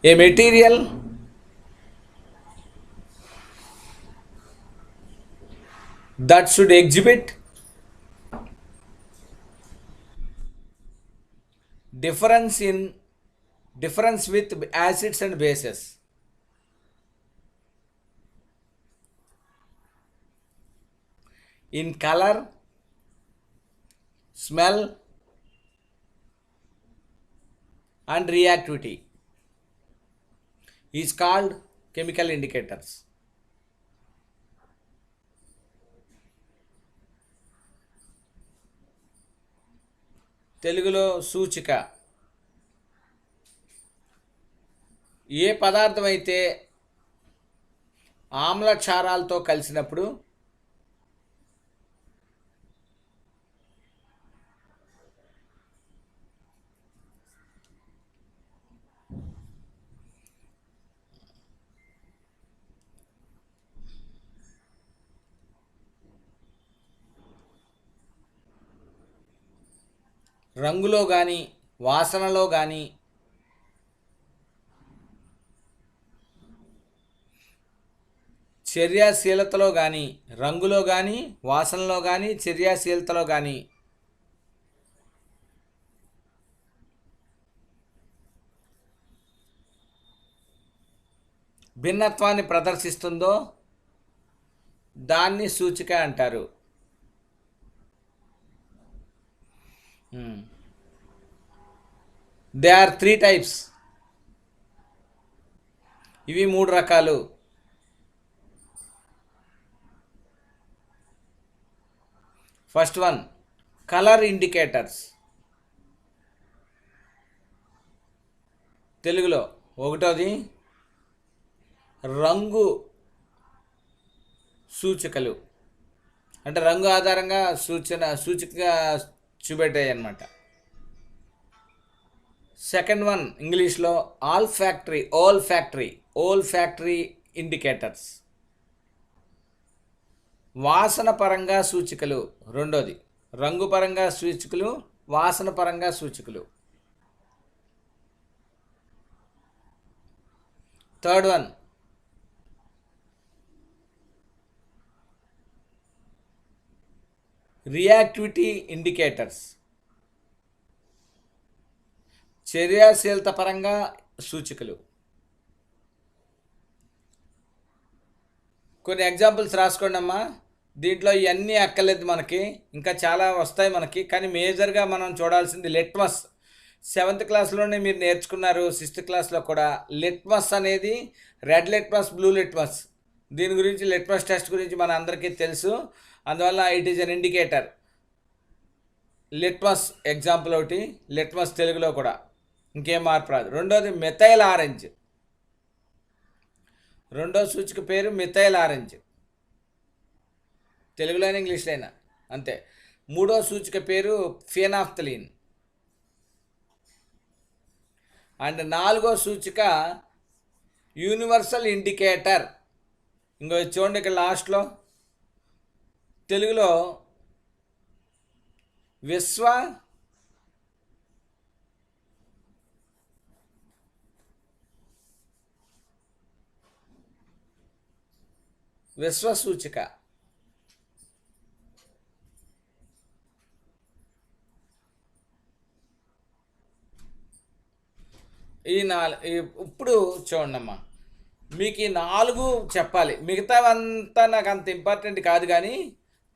A material that should exhibit difference in difference with acids and bases. In color, smell, and reactivity is called chemical indicators. తెలుగులో సూచిక ఏ పదార్థం అయితే ఆమ్ల క్షారాలతో కలిసినప్పుడు రంగులో కానీ వాసనలో కానీ చర్యాశీలతలో కానీ రంగులో కానీ వాసనలో కానీ చర్యాశీలతలో కానీ భిన్నత్వాన్ని ప్రదర్శిస్తుందో దాన్ని సూచిక అంటారు. They are 3 types. ఇవి 3 రకాలు. First one colour indicators. తెలుగులో ఒకటోది రంగు సూచికలు, అంటే రంగు ఆధారంగా సూచికగా చూపెట్టాయి అన్నమాట. సెకండ్ వన్ ఇంగ్లీష్లో ఓల్ ఫ్యాక్టరీ ఇండికేటర్స్, వాసన పరంగా సూచికలు. రెండోది రంగు పరంగా సూచికలు, వాసన పరంగా సూచికలు. థర్డ్ వన్ రియాక్టివిటీ ఇండికేటర్స్, చర్యాశీలత పరంగా సూచికలు. కొన్ని ఎగ్జాంపుల్స్ రాసుకోండి అమ్మా. దీంట్లో ఇవన్నీ అక్కర్లేదు మనకి, ఇంకా చాలా వస్తాయి మనకి. కానీ మేజర్గా మనం చూడాల్సింది లిట్మస్. 7th క్లాస్లోనే మీరు నేర్చుకున్నారు, 6th క్లాస్లో కూడా. లిట్మస్ అనేది రెడ్ లిట్మస్, బ్లూ లిట్మస్. దీని గురించి లిట్మస్ టెస్ట్ గురించి మన అందరికీ తెలుసు. అందువల్ల it is an indicator. Litmus example ఒకటి, లిట్మస్ తెలుగులో కూడా, ఇంకేం మార్పు రాదు. రెండోది మిథైల్ ఆరెంజ్. రెండో సూచిక పేరు మిథైల్ ఆరెంజ్, తెలుగులోనే ఇంగ్లీష్లో అయినా అంతే. మూడో సూచిక పేరు ఫెనాఫ్థలిన్. అండ్ నాలుగో సూచిక యూనివర్సల్ ఇండికేటర్. ఇంకో చూడండి ఇక్కడ లాస్ట్లో తెలుగులో విశ్వ సూచిక. ఇప్పుడు చూడండమ్మా, మీకు ఈ 4 చెప్పాలి, మిగతావంతా నాకు అంత ఇంపార్టెంట్ కాదు. కానీ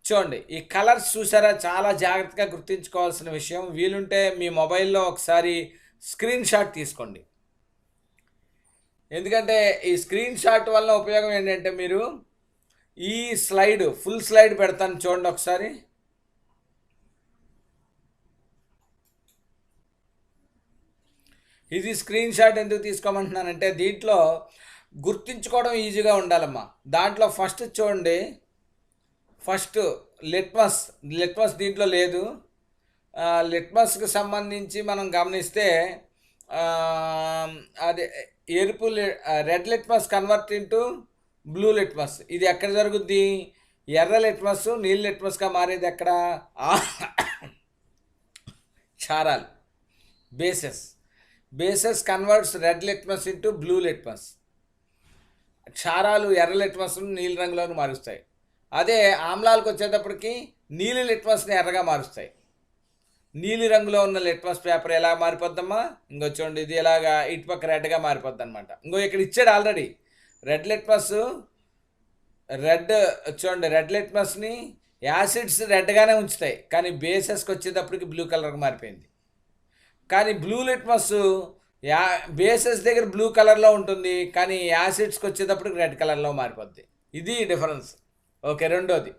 చూడండి, ఈ కలర్స్ చూసారా, చాలా జాగ్రత్తగా గుర్తుంచుకోవాల్సిన విషయం. వీలుంటే మీ మొబైల్లో ఒకసారి స్క్రీన్ షాట్ తీసుకోండి. ఎందుకంటే ఈ స్క్రీన్ షాట్ వల్ల ఉపయోగం ఏంటంటే, మీరు ఈ స్లైడ్ ఫుల్ స్లైడ్ పెడతాను చూడండి ఒకసారి. ఇది స్క్రీన్ షాట్ ఎందుకు తీసుకోమంటున్నానంటే, దీంట్లో గుర్తుంచుకోవడం ఈజీగా ఉండాలమ్మా. దాంట్లో ఫస్ట్ చూడండి, ఫస్ట్ లిట్మస్ దీంట్లో లేదు. లిట్మస్కి సంబంధించి మనం గమనిస్తే అది ఎరుపు red litmus convert into blue litmus. ఇది ఎక్కడ జరుగుద్ది? ఎర్ర లిట్మస్ నీళ్ళ లిట్మస్గా మారేది ఎక్కడ? క్షారాలు, bases. Bases converts red litmus into blue litmus. క్షారాలు ఎర్ర లిట్మస్ను నీలి రంగులోకి మారుస్తాయి. అదే ఆమ్లాలకు వచ్చేటప్పటికి నీలి లిట్మస్ని ఎర్రగా మారుస్తాయి. నీలి రంగులో ఉన్న లిట్మస్ పేపర్ ఎలా మారిపోద్దమ్మా, ఇంకో చూడండి ఇది ఎలాగా ఇటుపక్క రెడ్గా మారిపోద్ది అనమాట. ఇంకో ఇక్కడ ఇచ్చాడు ఆల్రెడీ రెడ్ లిట్మస్. రెడ్ చూడండి, రెడ్ లిట్మస్ని యాసిడ్స్ రెడ్గానే ఉంచుతాయి, కానీ బేసెస్కి వచ్చేటప్పటికి బ్లూ కలర్కి మారిపోయింది. కానీ బ్లూ లిట్మస్ బేసెస్ దగ్గర బ్లూ కలర్లో ఉంటుంది, కానీ యాసిడ్స్కి వచ్చేటప్పటికి రెడ్ కలర్లో మారిపోద్ది. ఇది డిఫరెన్స్. ఓకే, రెండోది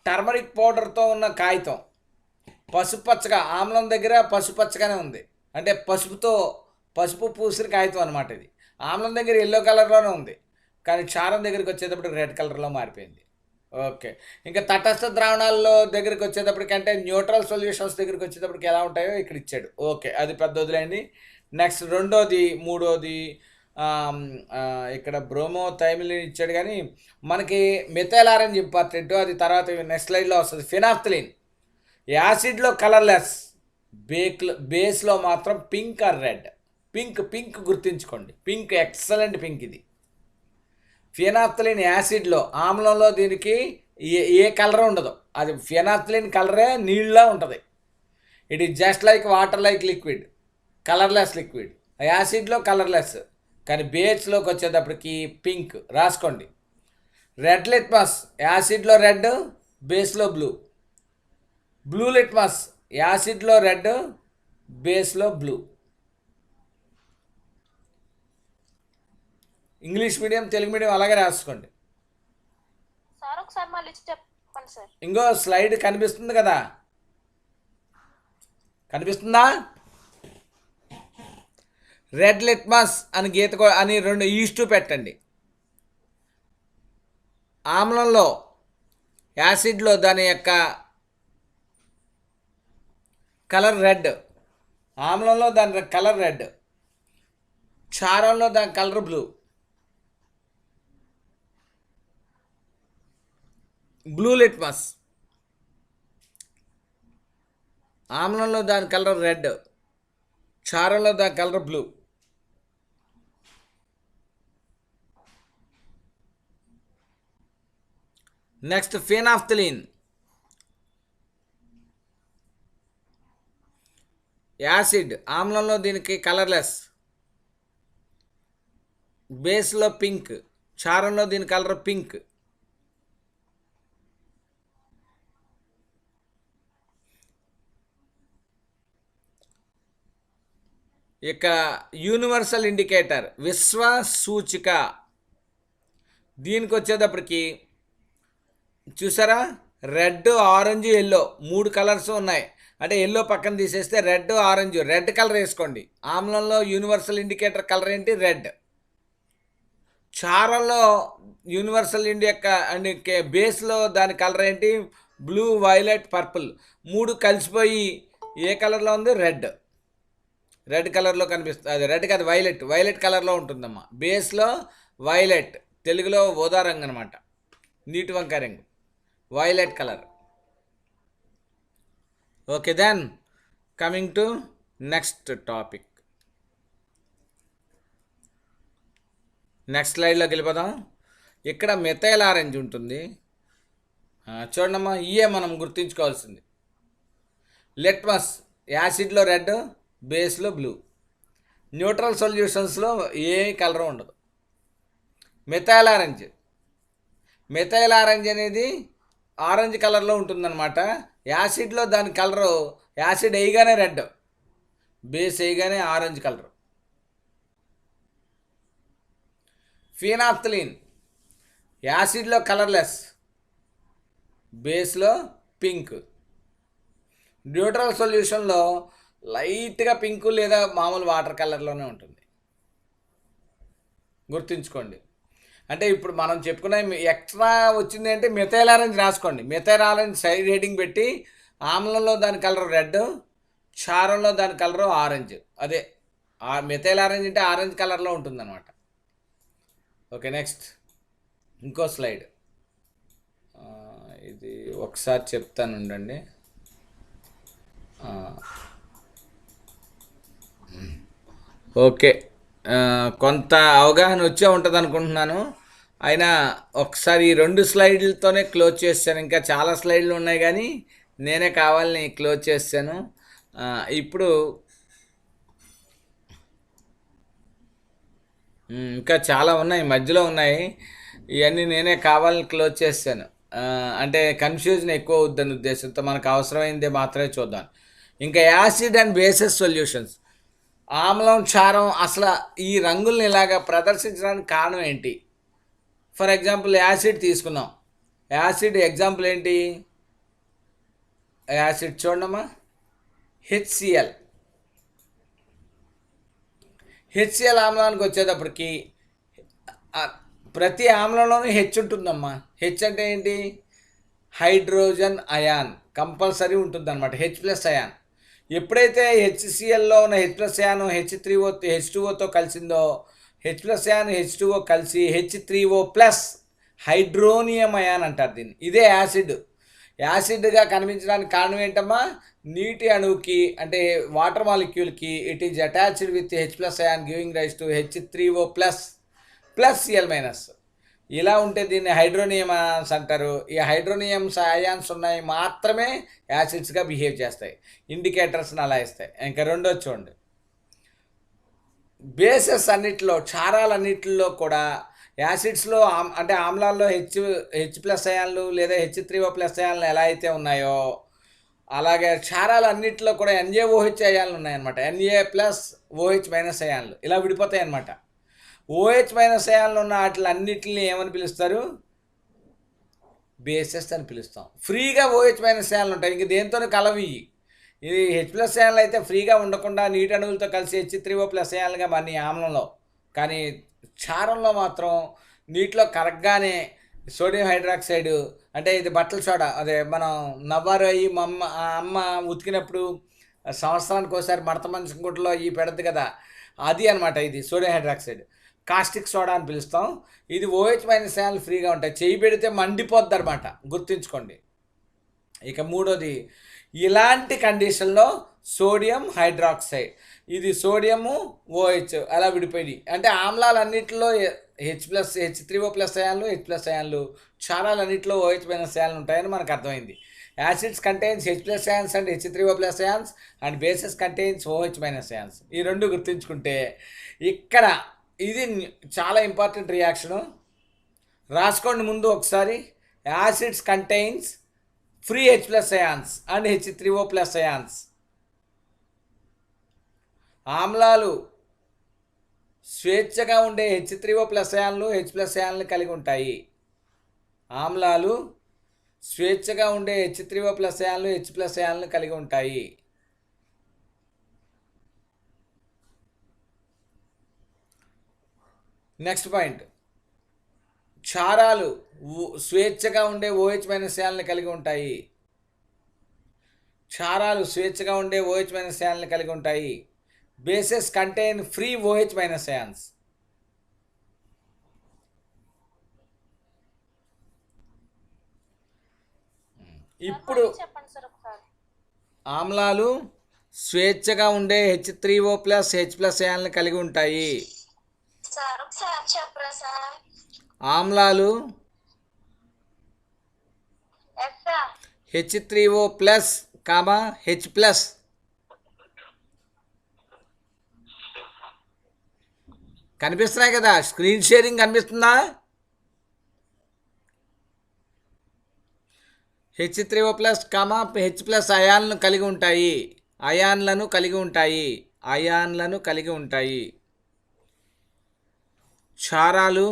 టర్మరిక్ పౌడర్తో ఉన్న కాగితం పసుపచ్చగా, ఆమ్లం దగ్గర పసుపచ్చగానే ఉంది, అంటే పసుపు పూసిన కాగితం అనమాట. ఇది ఆమ్లం దగ్గర ఎల్లో కలర్లోనే ఉంది, కానీ క్షారం దగ్గరికి వచ్చేటప్పటికి రెడ్ కలర్లో మారిపోయింది. ఓకే, ఇంకా తటస్థ ద్రావణాల్లో దగ్గరికి వచ్చేటప్పటికి అంటే న్యూట్రల్ సొల్యూషన్స్ దగ్గరికి వచ్చేటప్పటికి ఎలా ఉంటాయో ఇక్కడ ఇచ్చాడు. ఓకే, అది పెద్ద వదిలేండి. నెక్స్ట్ రెండోది, మూడోది ఇక్కడ బ్రోమో థైమిలిన్ ఇచ్చాడు, కానీ మనకి మిథైల్ ఆరెంజ్ ఇంపార్టెంట్, అది తర్వాత నెక్స్ట్ స్లైడ్లో వస్తుంది. ఫినాఫ్థలిన్ యాసిడ్లో కలర్లెస్, బేస్లో మాత్రం పింక్ ఆర్ రెడ్. పింక్ గుర్తుంచుకోండి, పింక్ ఎక్సలెంట్ పింక్. ఇది ఫినాఫ్థలిన్ యాసిడ్లో, ఆమ్లంలో దీనికి ఏ కలర్ ఉండదు, అది ఫినాఫ్థలిన్ కలరే నీళ్ళలా ఉంటుంది. It is just like water like liquid, colourless liquid. యాసిడ్లో కలర్లెస్, కానీ బేస్లోకి వచ్చేటప్పటికి పింక్. రాసుకోండి, రెడ్ లిట్మస్ యాసిడ్లో రెడ్, బేస్లో బ్లూ. బ్లూ లిట్మస్ యాసిడ్లో రెడ్, బేస్లో blue. English medium, Telugu medium అలాగే రాసుకోండి. ఇంకో స్లైడ్ కనిపిస్తుంది కదా, కనిపిస్తుందా? రెడ్ లిట్మస్ అని గీత అని 2:2 పెట్టండి. ఆమ్లంలో, యాసిడ్లో దాని యొక్క కలర్ రెడ్, ఆమ్లంలో దాని కలర్ రెడ్, క్షారంలో దాని కలర్ బ్లూ. బ్లూ లిట్మస్ ఆమ్లంలో దాని కలర్ రెడ్, క్షారంలో దాని colour blue. Next phenolphthalein acid, ఆమ్లంలో దీనికి కలర్లెస్, బేస్లో పింక్, క్షారంలో దీని కలర్ పింక్. ఇక యూనివర్సల్ ఇండికేటర్, విశ్వ సూచిక, దీనికి వచ్చేటప్పటికి చూసారా, రెడ్, ఆరెంజ్, ఎల్లో 3 కలర్స్ ఉన్నాయి. అంటే ఎల్లో పక్కన తీసేస్తే రెడ్, ఆరెంజ్, రెడ్ కలర్ వేసుకోండి. ఆమ్లంలో యూనివర్సల్ ఇండికేటర్ కలర్ ఏంటి? రెడ్. క్షారంలో యూనివర్సల్ బేస్లో దాని కలర్ ఏంటి? Blue, violet, purple. 3 కలిసిపోయి ఏ కలర్లో ఉంది? రెడ్ కలర్లో కనిపిస్తుంది. అది రెడ్ కాదు, వైలెట్ కలర్లో ఉంటుందమ్మా. బేస్లో వైలెట్, తెలుగులో ఊదా రంగు అనమాట, నీటి వంకాయ రంగు, violet colour. Okay, then coming to next topic. Next స్లైడ్లోకి వెళ్ళిపోదాం. ఇక్కడ మిథైల్ ఆరెంజ్ ఉంటుంది చూడమ్మా, ఇయే మనం గుర్తుంచుకోవాల్సింది. లిట్మస్ యాసిడ్లో రెడ్, బేస్లో బ్లూ. న్యూట్రల్ సొల్యూషన్స్లో ఏ కలర్ ఉండదు. మిథైల్ ఆరెంజ్ అనేది ఆరెంజ్ కలర్లో ఉంటుందన్నమాట. యాసిడ్లో దాని కలరు, యాసిడ్ వేయగానే రెడ్, బేస్ వేయగానే ఆరెంజ్ కలర్. ఫినాఫ్థలిన్ యాసిడ్లో కలర్లెస్, బేస్లో పింక్. న్యూట్రల్ సొల్యూషన్లో లైట్గా పింక్ లేదా మామూలు వాటర్ కలర్లోనే ఉంటుంది. గుర్తుంచుకోండి. అంటే ఇప్పుడు మనం చెప్పుకున్న ఎక్స్ట్రా వచ్చింది అంటే మిథైల్ ఆరెంజ్ రాసుకోండి. మిథైల్ ఆరెంజ్ సైడ్ రేటింగ్ పెట్టి, ఆమ్లంలో దాని కలర్ రెడ్, క్షారంలో దాని కలర్ ఆరెంజ్. అదే మిథైల్ ఆరెంజ్ అంటే ఆరెంజ్ కలర్లో ఉంటుందన్నమాట. ఓకే, నెక్స్ట్ ఇంకో స్లైడ్. ఇది ఒకసారి చెప్తాను ఉండండి. ఓకే. కొంత అవగాహన వచ్చే ఉంటది అనుకుంటున్నాను. అయినా ఒకసారి ఈ 2 స్లైడ్‌లతోనే క్లోజ్ చేసేసాను. ఇంకా చాలా స్లైడ్‌లు ఉన్నాయి గానీ, నేనే కావాలని క్లోజ్ చేసేసాను. ఇప్పుడు ఇంకా చాలా ఉన్నాయి. మధ్యలో ఉన్నాయి. ఇయన్నీ నేనే కావాలని క్లోజ్ చేసేసాను. అంటే కన్‌ఫ్యూజన్ ఎక్కువవుద్దని ఉద్దేశంతో మనకు అవసరమైందే మాత్రమే చూద్దాం. ఇంకా యాసిడ్ అండ్ బేసెస్ సొల్యూషన్స్. ఆమ్లం, క్షారం అసల ఈ రంగుల్ని ఇలాగా ప్రదర్శించడానికి కారణం ఏంటి? ఫర్ ఎగ్జాంపుల్ యాసిడ్ తీసుకున్నాం. యాసిడ్ ఎగ్జాంపుల్ ఏంటి? యాసిడ్ చూడమ్మా. హెచ్సిఎల్. హెచ్సిఎల్ ఆమ్లానికి వచ్చేటప్పటికి ఆ, ప్రతి ఆమ్లంలోనూ హెచ్ ఉంటుందమ్మా. హెచ్ అంటే ఏంటి? హైడ్రోజన్ అయాన్ కంపల్సరీ ఉంటుందన్నమాట. హెచ్+ అయాన్. ఎప్పుడైతే హెచ్సిఎల్లో ఉన్న హెచ్+ అయాన్ హెచ్2ఓతో కలిసిందో హెచ్+ అయాన్ హెచ్2ఓ కలిసి H3O+ హైడ్రోనియం అయాన్ అంటారు దీన్ని. ఇదే యాసిడ్. యాసిడ్గా కనిపించడానికి కారణం ఏంటమ్మా? నీటి అణువుకి అంటే వాటర్ మాలిక్యూల్కి ఇట్ ఈజ్ అటాచ్డ్ విత్ హెచ్+ ion giving rise to H3O+ Cl-. ఇలా ఉంటే దీన్ని హైడ్రోనియం అయాన్స్ అంటారు. ఈ హైడ్రోనియమ్స్ అయాన్స్ ఉన్నాయి మాత్రమే యాసిడ్స్గా బిహేవ్ చేస్తాయి. ఇండికేటర్స్ని అలా ఇస్తాయి. ఇంకా రెండోది చూడండి. బేసెస్ అన్నిటిలో క్షారాలన్నిటిలో కూడా యాసిడ్స్లో అంటే ఆమ్లాల్లో హెచ్+ అయాన్లు లేదా H3O+ అయాన్లు ఎలా అయితే ఉన్నాయో అలాగే క్షారాలన్నిటిలో కూడా NaOH అయాన్లు ఉన్నాయన్నమాట. Na+OH- అయాన్లు ఇలా విడిపోతాయి అన్నమాట. OH- అయాన్లు ఉన్న వాటిలన్నిటిని ఏమని పిలుస్తారు? బేసెస్ అని పిలుస్తాం. ఫ్రీగా OH- అయాన్లు ఉంటాయి. ఇంక దేంతోనూ కలవి. ఇది H+ అయాన్లు అయితే ఫ్రీగా ఉండకుండా నీటి అణువులతో కలిసి H3O+ అయాన్లుగా మన ఆమ్లంలో. కానీ క్షారంలో మాత్రం నీటిలో కరగగానే సోడియం హైడ్రాక్సైడ్ అంటే ఇది బట్టల సోడా అదే మనం నవ్వారు అయ్యి మా అమ్మ ఉతికినప్పుడు సంవత్సరానికి ఒకసారి మడత మంచం గుడ్డలో అవి పెడద్దు కదా, అది అనమాట. ఇది సోడియం హైడ్రాక్సైడ్ కాస్టిక్ సోడా అని పిలుస్తాం. ఇది OH- అయాన్లు ఫ్రీగా ఉంటాయి. చేయి పెడితే మండిపోద్ది అనమాట, గుర్తుంచుకోండి. ఇక మూడోది, ఇలాంటి కండిషన్లో సోడియం హైడ్రాక్సైడ్ ఇది సోడియము OH అలా విడిపోయింది. అంటే ఆమ్లాలన్నింటిలో H+, H3O+ అయాన్లు H+ అయాన్లు, క్షారాలన్నింటిలో OH- అయాన్లు ఉంటాయని మనకు అర్థమైంది. Acids contains H+ ions and H3O+ ions and bases contains OH- ions. ఈ రెండు గుర్తుంచుకుంటే ఇక్కడ ఇది చాలా ఇంపార్టెంట్ రియాక్షను. రాసుకోండి ముందు ఒకసారి. Acids contains free H+ ions and H3O+ ions. ఆమ్లాలు స్వేచ్ఛగా ఉండే H3O+ అయాన్లు H+ అయాన్లు కలిగి ఉంటాయి. ఆమ్లాలు స్వేచ్ఛగా ఉండే H3O+ అయాన్లు H+ అయాన్లు కలిగి ఉంటాయి. నెక్స్ట్ పాయింట్, క్షారాలు స్వేచ్ఛగా ఉండే OH- అయాన్లు కలిగి ఉంటాయి. క్షారాలు స్వేచ్ఛగా ఉండే OH- అయాన్లు కలిగి ఉంటాయి. Bases contain free OH- ions. ఇప్పుడు ఆమ్లాలు స్వేచ్ఛగా ఉండే H3O+ H+ అయాన్లు కలిగి ఉంటాయి. ఆమ్లాలు H3O+, H+. కనిపిస్తున్నాయి కదా, స్క్రీన్ షేరింగ్ కనిపిస్తుందా? H3O+, H+ అయాన్లను కలిగి ఉంటాయి. అయాన్లను కలిగి ఉంటాయి. అయాన్లను కలిగి ఉంటాయి. క్షారాలు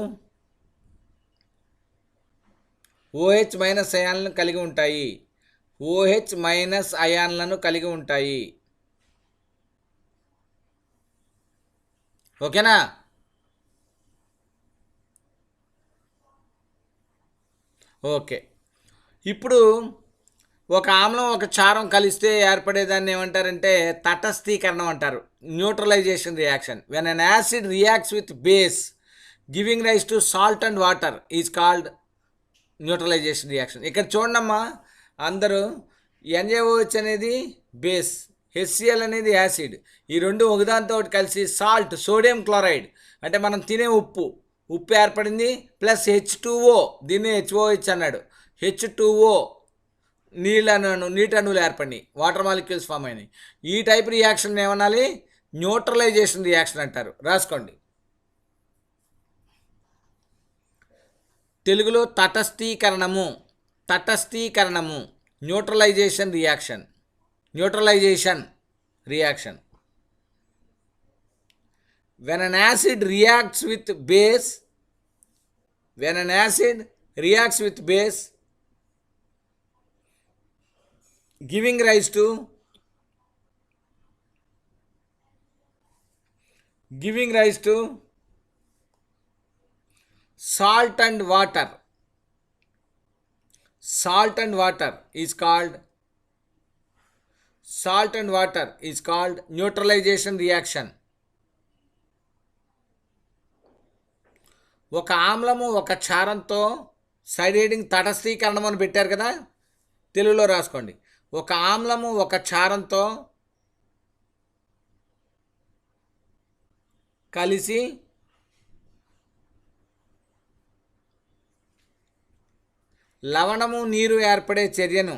OH- అయాన్లను కలిగి ఉంటాయి. OH- అయాన్లను కలిగి ఉంటాయి. ఓకేనా? ఓకే. ఇప్పుడు ఒక ఆమ్లం ఒక క్షారం కలిస్తే ఏర్పడేదాన్ని ఏమంటారంటే తటస్థీకరణం అంటారు. Neutralisation reaction. When an acid reacts with base giving rise to salt and water is called neutralisation reaction. ఇక్కడ చూడమ్మా అందరూ, NaOH అనేది బేస్, హెచ్సిఎల్ అనేది యాసిడ్. ఈ రెండు ఒకదాంతో ఒకటి కలిసి సాల్ట్, సోడియం క్లోరైడ్ అంటే మనం తినే ఉప్పు ఏర్పడింది. ప్లస్ H2O, దీన్ని HOH అన్నాడు. H2O నీటి అణువులు ఏర్పడినాయి, వాటర్ మాలిక్యూల్స్ ఫామ్ అయినాయి. ఈ టైప్ రియాక్షన్ ఏమనాలి? న్యూట్రలైజేషన్ రియాక్షన్ అంటారు. రాసుకోండి. తెలుగులో తటస్థీకరణము. Neutralisation reaction. when an acid reacts with base giving rise to salt and water is called neutralisation reaction. ఒక ఆమ్లము ఒక క్షారంతో సైడ్ హెడింగ్ తటస్థీకరణం అని పెట్టారు కదా, తెలుగులో రాసుకోండి. ఒక ఆమ్లము ఒక క్షారంతో కలిసి లవణము నీరు ఏర్పడే చర్యను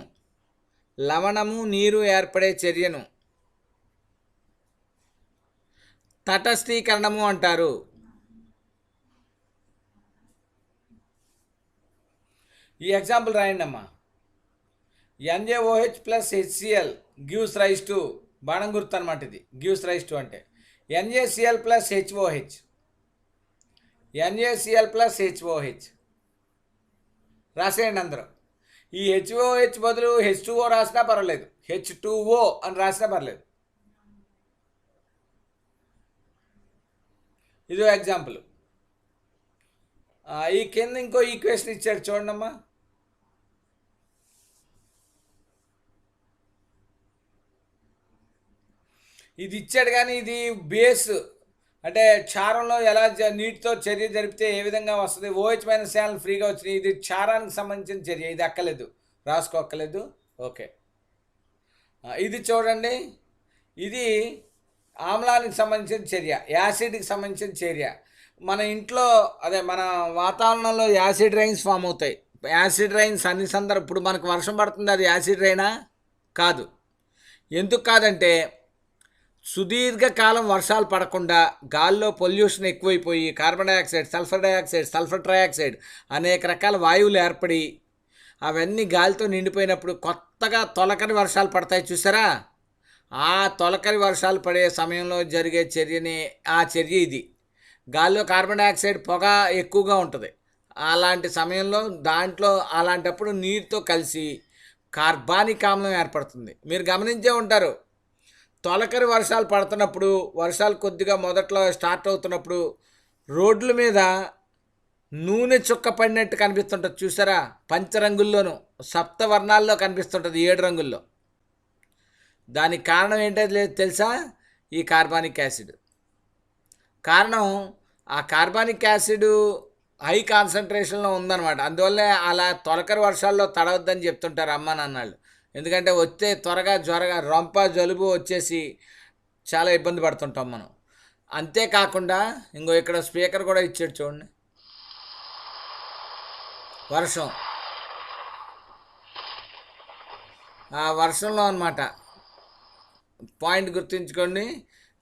తటస్థీకరణము అంటారు. ఈ ఎగ్జాంపుల్ రాయండి అమ్మా. NaOH plus HCl gives rise to, బాణం గుర్తు అనమాట ఇది. గివ్స్ రైస్ టు అంటే NaCl ప్లస్ HOH రాసేయండి అందరూ. ఈ HOH బదులు H2O రాసినా పర్వాలేదు, H2O అని రాసినా పర్లేదు. ఇదో ఎగ్జాంపుల్. ఈ కింద ఇంకో ఈక్వేషన్ ఇచ్చాడు చూడండమ్మా. ఇది ఇచ్చాడు కానీ ఇది బేస్ అంటే క్షారంలో ఎలా నీటితో చర్య జరిపితే ఏ విధంగా వస్తుంది. OH మైనస్ యాన్లు ఫ్రీగా వచ్చినాయి. ఇది క్షారానికి సంబంధించిన చర్య, ఇది అక్కలేదు, రాసుకోక్కలేదు. ఓకే, ఇది చూడండి. ఇది ఆమ్లానికి సంబంధించిన చర్య, యాసిడ్కి సంబంధించిన చర్య. మన ఇంట్లో మన వాతావరణంలో యాసిడ్ రైన్స్ ఫామ్ అవుతాయి. యాసిడ్ రైన్స్ అన్ని సందర్భం, ఇప్పుడు మనకు వర్షం పడుతుంది, అది యాసిడ్ రైనా? కాదు. ఎందుకు కాదంటే సుదీర్ఘకాలం వర్షాలు పడకుండా గాల్లో పొల్యూషన్ ఎక్కువైపోయి కార్బన్ డైఆక్సైడ్, సల్ఫర్ ట్రయాక్సైడ్ అనేక రకాల వాయువులు ఏర్పడి అవన్నీ గాలితో నిండిపోయినప్పుడు కొత్తగా తొలకరి వర్షాలు పడతాయి చూసారా. ఆ తొలకరి వర్షాలు పడే సమయంలో జరిగే చర్య ఇది. గాల్లో కార్బన్ డైఆక్సైడ్ పొగ ఎక్కువగా ఉంటుంది. అలాంటి సమయంలో అలాంటప్పుడు నీరుతో కలిసి కార్బానిక్ ఆమ్లం ఏర్పడుతుంది. మీరు గమనించే ఉంటారు, తొలకరి వర్షాలు పడుతున్నప్పుడు, వర్షాలు కొద్దిగా మొదట్లో స్టార్ట్ అవుతున్నప్పుడు రోడ్ల మీద నూనె చుక్క పడినట్టు కనిపిస్తుంటుంది చూసారా. పంచరంగుల్లోనూ సప్తవర్ణాల్లో కనిపిస్తుంటుంది, 7 రంగుల్లో. దానికి కారణం ఏంటో తెలుసా? ఈ కార్బానిక్ యాసిడ్. కారణం ఆ కార్బానిక్ యాసిడ్ హై కాన్సన్ట్రేషన్లో ఉందన్నమాట. అందువల్లే అలా తొలకరి వర్షాల్లో తడవద్దని చెప్తుంటారు అమ్మ నాన్నలు. ఎందుకంటే వస్తే త్వరగా రొంప జలుబు వచ్చేసి చాలా ఇబ్బంది పడుతుంటాం మనం. అంతేకాకుండా ఇంకో ఇక్కడ స్పీకర్ కూడా ఇచ్చాడు చూడండి. వర్షం, ఆ వర్షంలో అన్నమాట పాయింట్ గుర్తుంచుకోండి.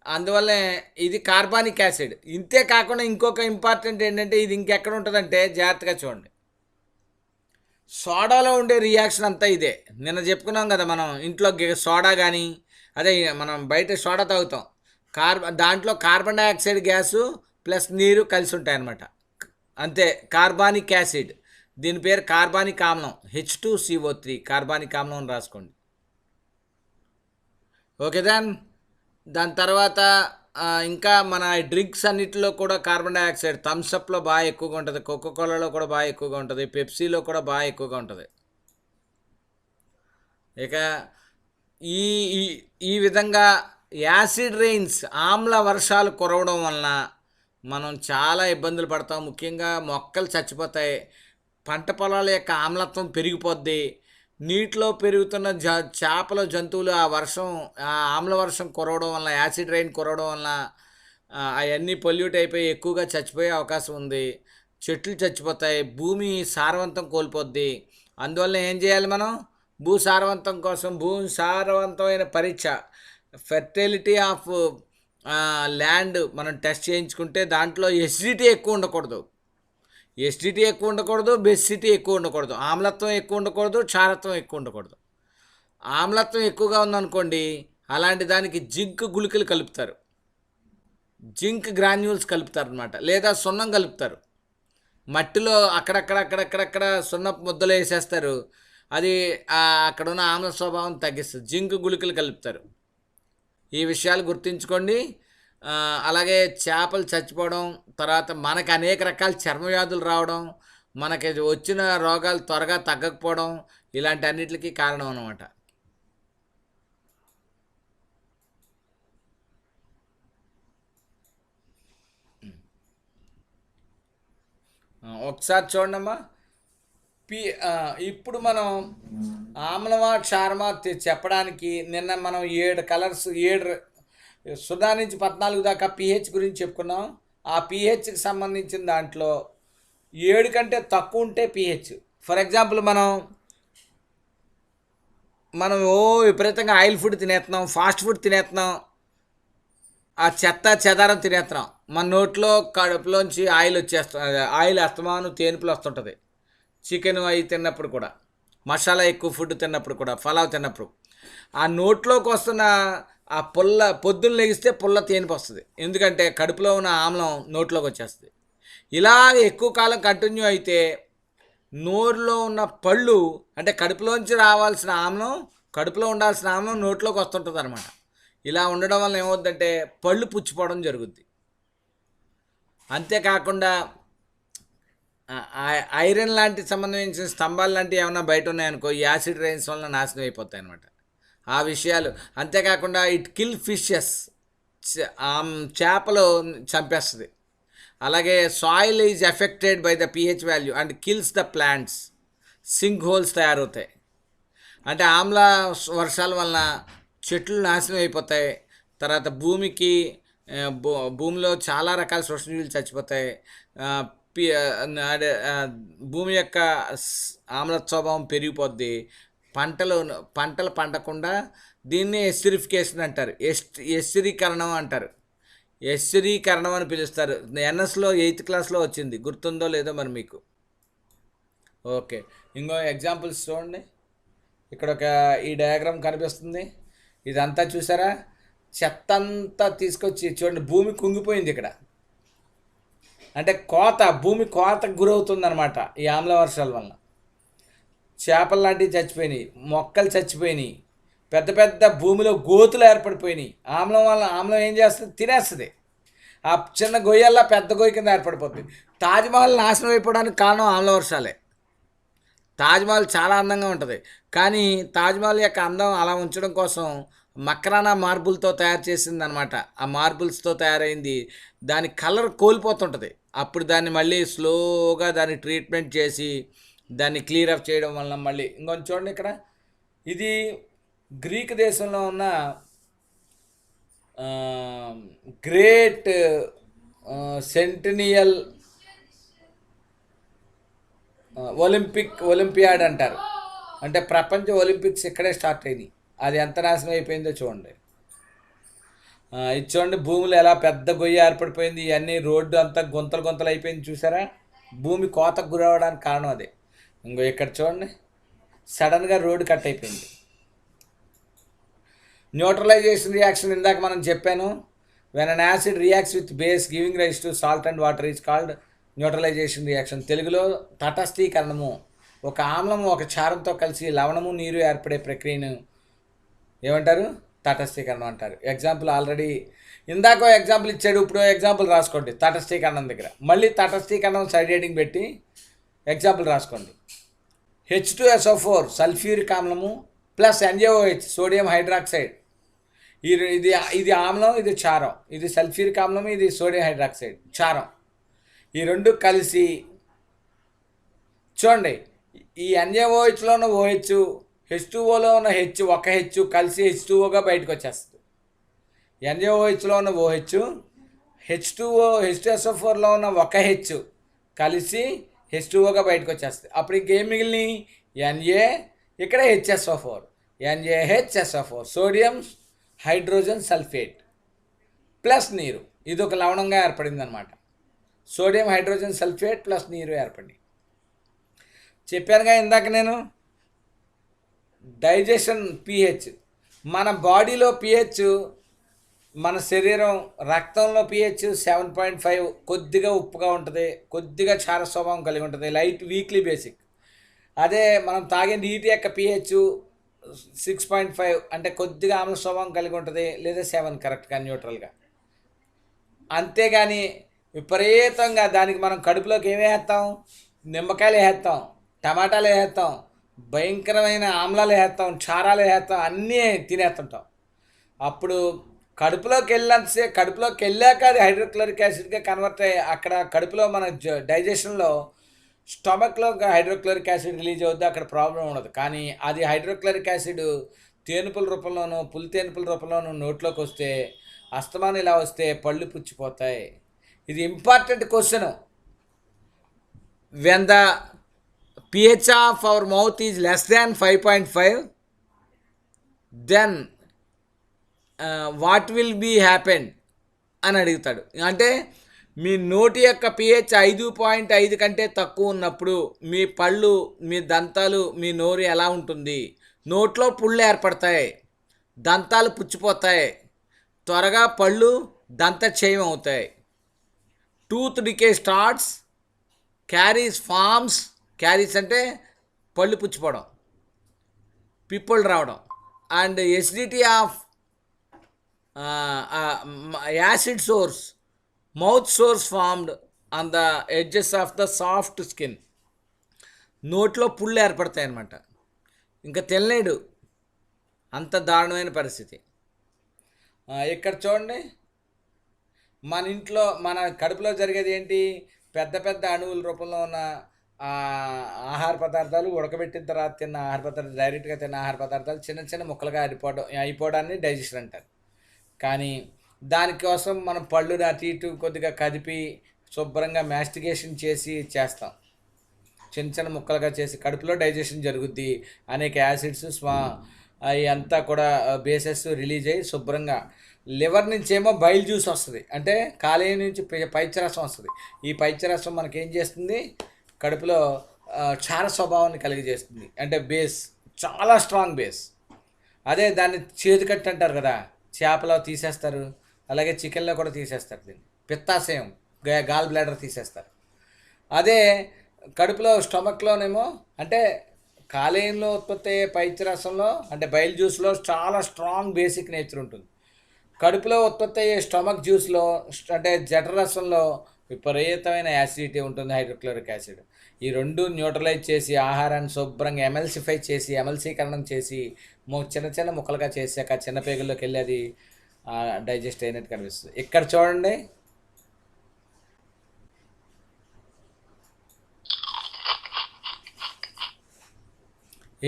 అందువల్లే ఇది కార్బానిక్ యాసిడ్. ఇంతే కాకుండా ఇంకొక ఇంపార్టెంట్ ఏంటంటే ఇది ఇంకెక్కడ ఉంటుందంటే జాగ్రత్తగా చూడండి. సోడాలో ఉండే రియాక్షన్ అంతా ఇదే. నిన్న చెప్పుకున్నాం కదా మనం, ఇంట్లో సోడా కానీ మనం బయట సోడా తాగుతాం, దాంట్లో కార్బన్ డైఆక్సైడ్ గ్యాసు ప్లస్ నీరు కలిసి ఉంటాయన్నమాట. అంతే, కార్బానిక్ యాసిడ్. దీని పేరు కార్బానిక్ ఆమ్లం, H2CO3 కార్బానిక్ ఆమ్లం అని రాసుకోండి. ఓకే దాని తర్వాత ఇంకా మన డ్రింక్స్ అన్నిటిలో కూడా కార్బన్ డైఆక్సైడ్ థమ్స్అప్లో బాగా ఎక్కువగా ఉంటుంది, కోకోకోలాలో కూడా బాగా ఎక్కువగా ఉంటుంది, పెప్సీలో కూడా బాగా ఎక్కువగా ఉంటుంది. ఇక ఈ విధంగా యాసిడ్ రెయిన్స్, ఆమ్ల వర్షాలు కురవడం వలన మనం చాలా ఇబ్బందులు పడతాం. ముఖ్యంగా మొక్కలు చచ్చిపోతాయి, పంట పొలాల యొక్క ఆమ్లత్వం పెరిగిపోద్ది, నీటిలో పెరుగుతున్న చేపల జంతువులు ఆ ఆమ్ల వర్షం కురవడం వల్ల, యాసిడ్ రైన్ కురవడం వల్ల అవన్నీ పొల్యూట్ అయిపోయి ఎక్కువగా చచ్చిపోయే అవకాశం ఉంది. చెట్లు చచ్చిపోతాయి, భూమి సారవంతం కోల్పోద్ది. అందువల్ల ఏం చేయాలి మనం? భూ సారవంతం కోసం భూమి సారవంతమైన పరీక్ష, ఫెర్టిలిటీ ఆఫ్ ల్యాండ్ మనం టెస్ట్ చేయించుకుంటే దాంట్లో ఎసిడిటీ ఎక్కువ ఉండకూడదు. ఎసిడిటీ ఎక్కువ ఉండకూడదు, బెసిడిటీ ఎక్కువ ఉండకూడదు, ఆమ్లత్వం ఎక్కువ ఉండకూడదు, క్షారత్వం ఎక్కువ ఉండకూడదు. ఆమ్లత్వం ఎక్కువగా ఉందనుకోండి, అలాంటి దానికి జింక్ గుళికలు కలుపుతారు, జింక్ గ్రాన్యూల్స్ కలుపుతారు అనమాట, లేదా సున్నం కలుపుతారు. మట్టిలో అక్కడక్కడ సున్నపు ముద్దలు వేసేస్తారు. అది అక్కడ ఉన్న ఆమ్ల స్వభావం తగ్గిస్తుంది. జింక్ గుళికలు కలుపుతారు. ఈ విషయాలు గుర్తుంచుకోండి. అలాగే చేపలు చచ్చిపోవడం, తర్వాత మనకు అనేక రకాల చర్మ వ్యాధులు రావడం, మనకి వచ్చిన రోగాలు త్వరగా తగ్గకపోవడం, ఇలాంటి అన్నిటికీ కారణం అన్నమాట. ఒకసారి చూడండమ్మా. పి ఇప్పుడు మనం ఆమ్లమా క్షారమా చెప్పడానికి నిన్న మనం 7 కలర్స్ 7 0 నుంచి 14 దాకా పిహెచ్ గురించి చెప్పుకున్నాం. ఆ పిహెచ్కి సంబంధించిన దాంట్లో 7 కంటే తక్కువ ఉంటే పిహెచ్. ఫర్ ఎగ్జాంపుల్ మనం విపరీతంగా ఆయిల్ ఫుడ్ తినేస్తున్నాం, ఫాస్ట్ ఫుడ్ తినేస్తున్నాం, ఆ చెత్త చెదారం తినేస్తున్నాం. మన నోట్లో కడుపులోంచి ఆయిల్ వచ్చేస్తుంది, ఆయిల్ అస్తమాను తేనుపులు వస్తుంటుంది. చికెన్ అవి తిన్నప్పుడు కూడా, మసాలా ఎక్కువ ఫుడ్ తిన్నప్పుడు కూడా, పలావ్ తిన్నప్పుడు ఆ నోట్లోకి వస్తున్న ఆ పొద్దున్న లెగిస్తే పుల్ల తేనిపి వస్తుంది. ఎందుకంటే కడుపులో ఉన్న ఆమ్లం నోట్లోకి వచ్చేస్తుంది. ఇలా ఎక్కువ కాలం కంటిన్యూ అయితే నోరులో ఉన్న పళ్ళు, అంటే కడుపులోంచి రావాల్సిన ఆమ్లం, కడుపులో ఉండాల్సిన ఆమ్లం నోట్లోకి వస్తుంటుంది అనమాట. ఇలా ఉండడం వల్ల ఏమవుద్దంటే పళ్ళు పుచ్చిపోవడం జరుగుద్ది. అంతేకాకుండా ఐరన్ లాంటి సంబంధించిన స్తంభాలు లాంటివి ఏమైనా బయట ఉన్నాయనుకో, ఈ యాసిడ్ రైన్స్ వల్ల నాశనం అయిపోతాయి అనమాట ఆ విషయాలు. అంతేకాకుండా ఇట్ కిల్ ఫిషెస్, చేపలు చంపేస్తుంది. అలాగే soil is affected by the pH value and kills the plants, sink holes తయారవుతాయి. అంటే ఆమ్ల వర్షాల వలన చెట్లు నాశనం అయిపోతాయి. తర్వాత భూమిలో చాలా రకాల సూక్ష్మజీవులు చచ్చిపోతాయి. భూమి యొక్క ఆమ్ల స్వభావం పెరిగిపోద్ది. పంటలు పండకుండా దీన్ని ఎస్సిరిఫికేషన్ అంటారు, ఎస్సిరీకరణం అంటారు, ఎస్సిరీకరణం అని పిలుస్తారు. ఎన్ఎస్లో 8th క్లాస్లో వచ్చింది, గుర్తుందో లేదో మరి మీకు. ఓకే, ఇంకో ఎగ్జాంపుల్స్ చూడండి. ఇక్కడ ఈ డయాగ్రామ్ కనిపిస్తుంది. ఇదంతా చూసారా? చెత్త అంతా తీసుకొచ్చి చూడండి, భూమి కుంగిపోయింది ఇక్కడ. అంటే భూమి కోతకు గురవుతుంది అనమాట ఈ ఆమ్ల వర్షాల వల్ల. చేపలు లాంటివి చచ్చిపోయినాయి, మొక్కలు చచ్చిపోయినాయి, పెద్ద పెద్ద భూమిలో గోతులు ఏర్పడిపోయినాయి. ఆమ్లం ఏం చేస్తుంది? తినేస్తుంది. ఆ చిన్న గొయ్యల్లా పెద్ద గొయ్యి కింద ఏర్పడిపోతుంది. తాజ్మహల్ నాశనం అయిపోవడానికి కారణం ఆమ్ల వర్షాలే. తాజ్మహల్ చాలా అందంగా ఉంటుంది, కానీ తాజ్మహల్ యొక్క అందం అలా ఉంచడం కోసం మక్రానా మార్బుల్తో తయారు చేసింది అనమాట. ఆ మార్బుల్స్తో తయారైంది, దాని కలర్ కోల్పోతుంటుంది. అప్పుడు దాన్ని మళ్ళీ స్లోగా దాన్ని ట్రీట్మెంట్ చేసి దాన్ని క్లియర్ అప్ చేయడం వలన మళ్ళీ ఇంకొంచెం చూడండి. ఇక్కడ ఇది గ్రీక్ దేశంలో ఉన్న గ్రేట్ సెంటినియల్ ఒలింపియాడ్ అంటారు. అంటే ప్రపంచ ఒలింపిక్స్ ఇక్కడే స్టార్ట్ అయినాయి. అది ఎంత నాశనం అయిపోయిందో చూడండి. ఇది చూడండి, భూమిలో ఎలా పెద్ద గొయ్యి ఏర్పడిపోయింది. ఇవన్నీ రోడ్డు అంతా గుంతలు అయిపోయింది, చూసారా? భూమి కోతకు గురవడానికి కారణం అదే. ఇంకో ఇక్కడ చూడండి, సడన్గా రోడ్డు కట్ అయిపోయింది. న్యూట్రలైజేషన్ రియాక్షన్ ఇందాక మనం చెప్పాను. When an acid reacts with base giving rise to salt and water is called neutralisation reaction. తెలుగులో తటస్థీకరణము. ఒక ఆమ్లము ఒక క్షారంతో కలిసి లవణము నీరు ఏర్పడే ప్రక్రియను ఏమంటారు? తటస్థీకరణం అంటారు. ఎగ్జాంపుల్ ఆల్రెడీ ఇందాక ఎగ్జాంపుల్ ఇచ్చాడు, ఇప్పుడు ఎగ్జాంపుల్ రాసుకోండి. తటస్థీకరణం దగ్గర మళ్ళీ తటస్థీకరణం సైడ్ హెడింగ్ పెట్టి ఎగ్జాంపుల్ రాసుకోండి. H2SO4 సల్ఫ్యూరిక్ ఆమ్లము ప్లస్ NaOH సోడియం హైడ్రాక్సైడ్. ఇది ఆమ్లం, ఇది క్షారం. ఇది సల్ఫ్యూరిక్ ఆమ్లం, ఇది సోడియం హైడ్రాక్సైడ్ క్షారం. ఈ రెండు కలిసి చూడండి, ఈ NaOHలోనూ OH హెచ్2ఓలో ఉన్న ఒక హెచ్ కలిసి హెచ్2ఓగా బయటకు వచ్చేస్తుంది. ఎన్ఏఓహెచ్లో ఉన్న ఓహెచ్ హెచ్2ఎస్ఓ4లో ఉన్న ఒక హెచ్ కలిసి హెచ్2ఓగా బయటకు వచ్చేస్తుంది. అప్పుడు ఇంకేం మిగిలిన ఎన్ఏ, ఇక్కడ హెచ్ఎస్ఓ4, ఎన్ఏహెచ్ఎస్ఓ4, సోడియం హైడ్రోజన్ సల్ఫేట్ ప్లస్ నీరు. ఇది ఒక లవణంగా ఏర్పడింది అనమాట. సోడియం హైడ్రోజన్ సల్ఫేట్ ప్లస్ నీరు ఏర్పడి. చెప్పానుగా ఇందాక నేను డైజెషన్ పిహెచ్. మన బాడీలో పిహెచ్, మన శరీరం రక్తంలో పిహెచ్ 7.5, కొద్దిగా ఉప్పుగా ఉంటుంది, కొద్దిగా క్షార స్వభావం కలిగి ఉంటుంది, లైట్ వీక్లీ బేసిక్. అదే మనం తాగే నీటి యొక్క పిహెచ్ 6.5, అంటే కొద్దిగా ఆమ్ల స్వభావం కలిగి ఉంటుంది, లేదా 7 కరెక్ట్గా న్యూట్రల్గా. అంతేగాని విపరీతంగా దానికి మనం కడుపులోకి ఏమి వేస్తాం, నిమ్మకాయలు వేస్తాం, టమాటాలు వేస్తాం, భయంకరమైన ఆమ్లాలు వేస్తాం, క్షారాలు వేస్తాం, అన్నీ తినేస్తుంటాం. అప్పుడు కడుపులోకి వెళ్ళాక అది హైడ్రోక్లోరిక్ యాసిడ్గా కన్వర్ట్ అయ్యి అక్కడ కడుపులో మన డైజెషన్లో స్టమక్లో హైడ్రోక్లోరిక్ యాసిడ్ రిలీజ్ అవుద్ది, అక్కడ ప్రాబ్లం ఉండదు. కానీ అది హైడ్రోక్లోరిక్ యాసిడ్ తేనుపుల రూపంలోనూ పులితేనుపుల రూపంలోనూ నోట్లోకి వస్తే, అస్తమానం ఇలా వస్తే పళ్ళు పుచ్చిపోతాయి. ఇది important question. When the pH of our mouth is less than 5.5, then what will be happen అని అడుగుతాడు. అంటే మీ నోటి యొక్క pH 5.5 కంటే తక్కువ ఉన్నప్పుడు మీ పళ్ళు, మీ దంతాలు, మీ నోరు ఎలా ఉంటుంది? నోట్లో పుళ్ళు ఏర్పడతాయి, దంతాలు పుచ్చిపోతాయి, త్వరగా పళ్ళు దంతక్షయం అవుతాయి, tooth decay starts, caries forms. Caries అంటే పళ్ళు పుచ్చిపోవడం, పిప్పులు రావడం, and acidity of acid sores, mouth sores formed on the edges of the soft skin. నోట్లో పుళ్ళు ఏర్పడతాయి అన్నమాట. ఇంకా తినలేడు, అంత దారుణమైన పరిస్థితి. ఇక్కడ చూడండి, మన ఇంట్లో మన కడుపులో జరిగేది ఏంటి? పెద్ద పెద్ద అణువుల రూపంలో ఉన్న ఆహార పదార్థాలు, ఉడకబెట్టిన తర్వాత తిన్న ఆహార పదార్థాలు, డైరెక్ట్గా తిన్న ఆహార పదార్థాలు చిన్న చిన్న ముక్కలుగా అయిపోవడాన్ని డైజెషన్ అంటారు. కానీ దానికోసం మనం పళ్ళుని అటు ఇటు కొద్దిగా కదిపి శుభ్రంగా మ్యాస్టిగేషన్ చేసి చేస్తాం. చిన్న చిన్న ముక్కలుగా చేసి కడుపులో డైజెషన్ జరుగుద్ది. అనేక యాసిడ్స్ అవి అంతా కూడా బేసెస్ రిలీజ్ అయ్యి శుభ్రంగా లివర్ నుంచి ఏమో బైల్ జ్యూస్ వస్తుంది, అంటే కాలేయం నుంచి పైత్యరసం వస్తుంది. ఈ పైత్యరసం మనకేం చేస్తుంది? కడుపులో క్షార స్వభావాన్ని కలిగజేస్తుంది, అంటే బేస్, చాలా స్ట్రాంగ్ బేస్. అదే దాన్ని చేదుకట్టు అంటారు కదా, చేపలో తీసేస్తారు, అలాగే చికెన్లో కూడా తీసేస్తారు. దీన్ని పిత్తాశయం, గాల్ బ్లాడర్ తీసేస్తారు. అదే కడుపులో స్టమక్లోనేమో, అంటే కాలేయంలో ఉత్పత్తి అయ్యే పైత్యరసంలో, అంటే బైల్ జ్యూస్లో చాలా స్ట్రాంగ్ బేసిక్ నేచర్ ఉంటుంది. కడుపులో ఉత్పత్తి అయ్యే స్టమక్ జ్యూస్లో, అంటే జఠరసంలో విపరీతమైన యాసిడిటీ ఉంటుంది, హైడ్రోక్లోరిక్ యాసిడ్. ఈ రెండు న్యూట్రలైజ్ చేసి ఆహారాన్ని శుభ్రంగా ఎమల్సిఫై చేసి, ఎమల్సీకరణం చేసి చిన్న చిన్న ముక్కలుగా చేసాక చిన్న పేగుల్లోకి వెళ్ళి అది డైజెస్ట్ అయినట్టు కనిపిస్తుంది. ఇక్కడ చూడండి,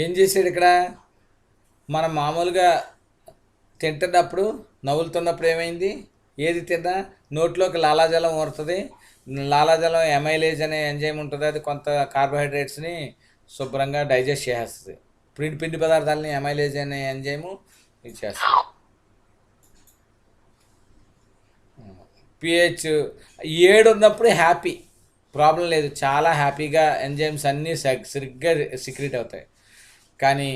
ఏం చేసాడు ఇక్కడ? మనం మామూలుగా తింటున్నప్పుడు, నవ్వులుతున్నప్పుడు ఏమైంది? ఏది తిన్నా నోట్లోకి లాలాజలం ఊరుతుంది. లాలాజలం ఎమైలేజ్ అనే ఎంజైమ్ ఉంటుంది, అది కొంత కార్బోహైడ్రేట్స్ని శుభ్రంగా డైజెస్ట్ చేసేస్తుంది. పిండి పదార్థాలని ఎమైలేజ్ అనే ఎంజైము ఇది చేస్తుంది. pH 7 ఉన్నప్పుడు హ్యాపీ, ప్రాబ్లం లేదు, చాలా హ్యాపీగా ఎంజైమ్స్ అన్నీ సరిగ్గా సిక్రెట్ అవుతాయి. కానీ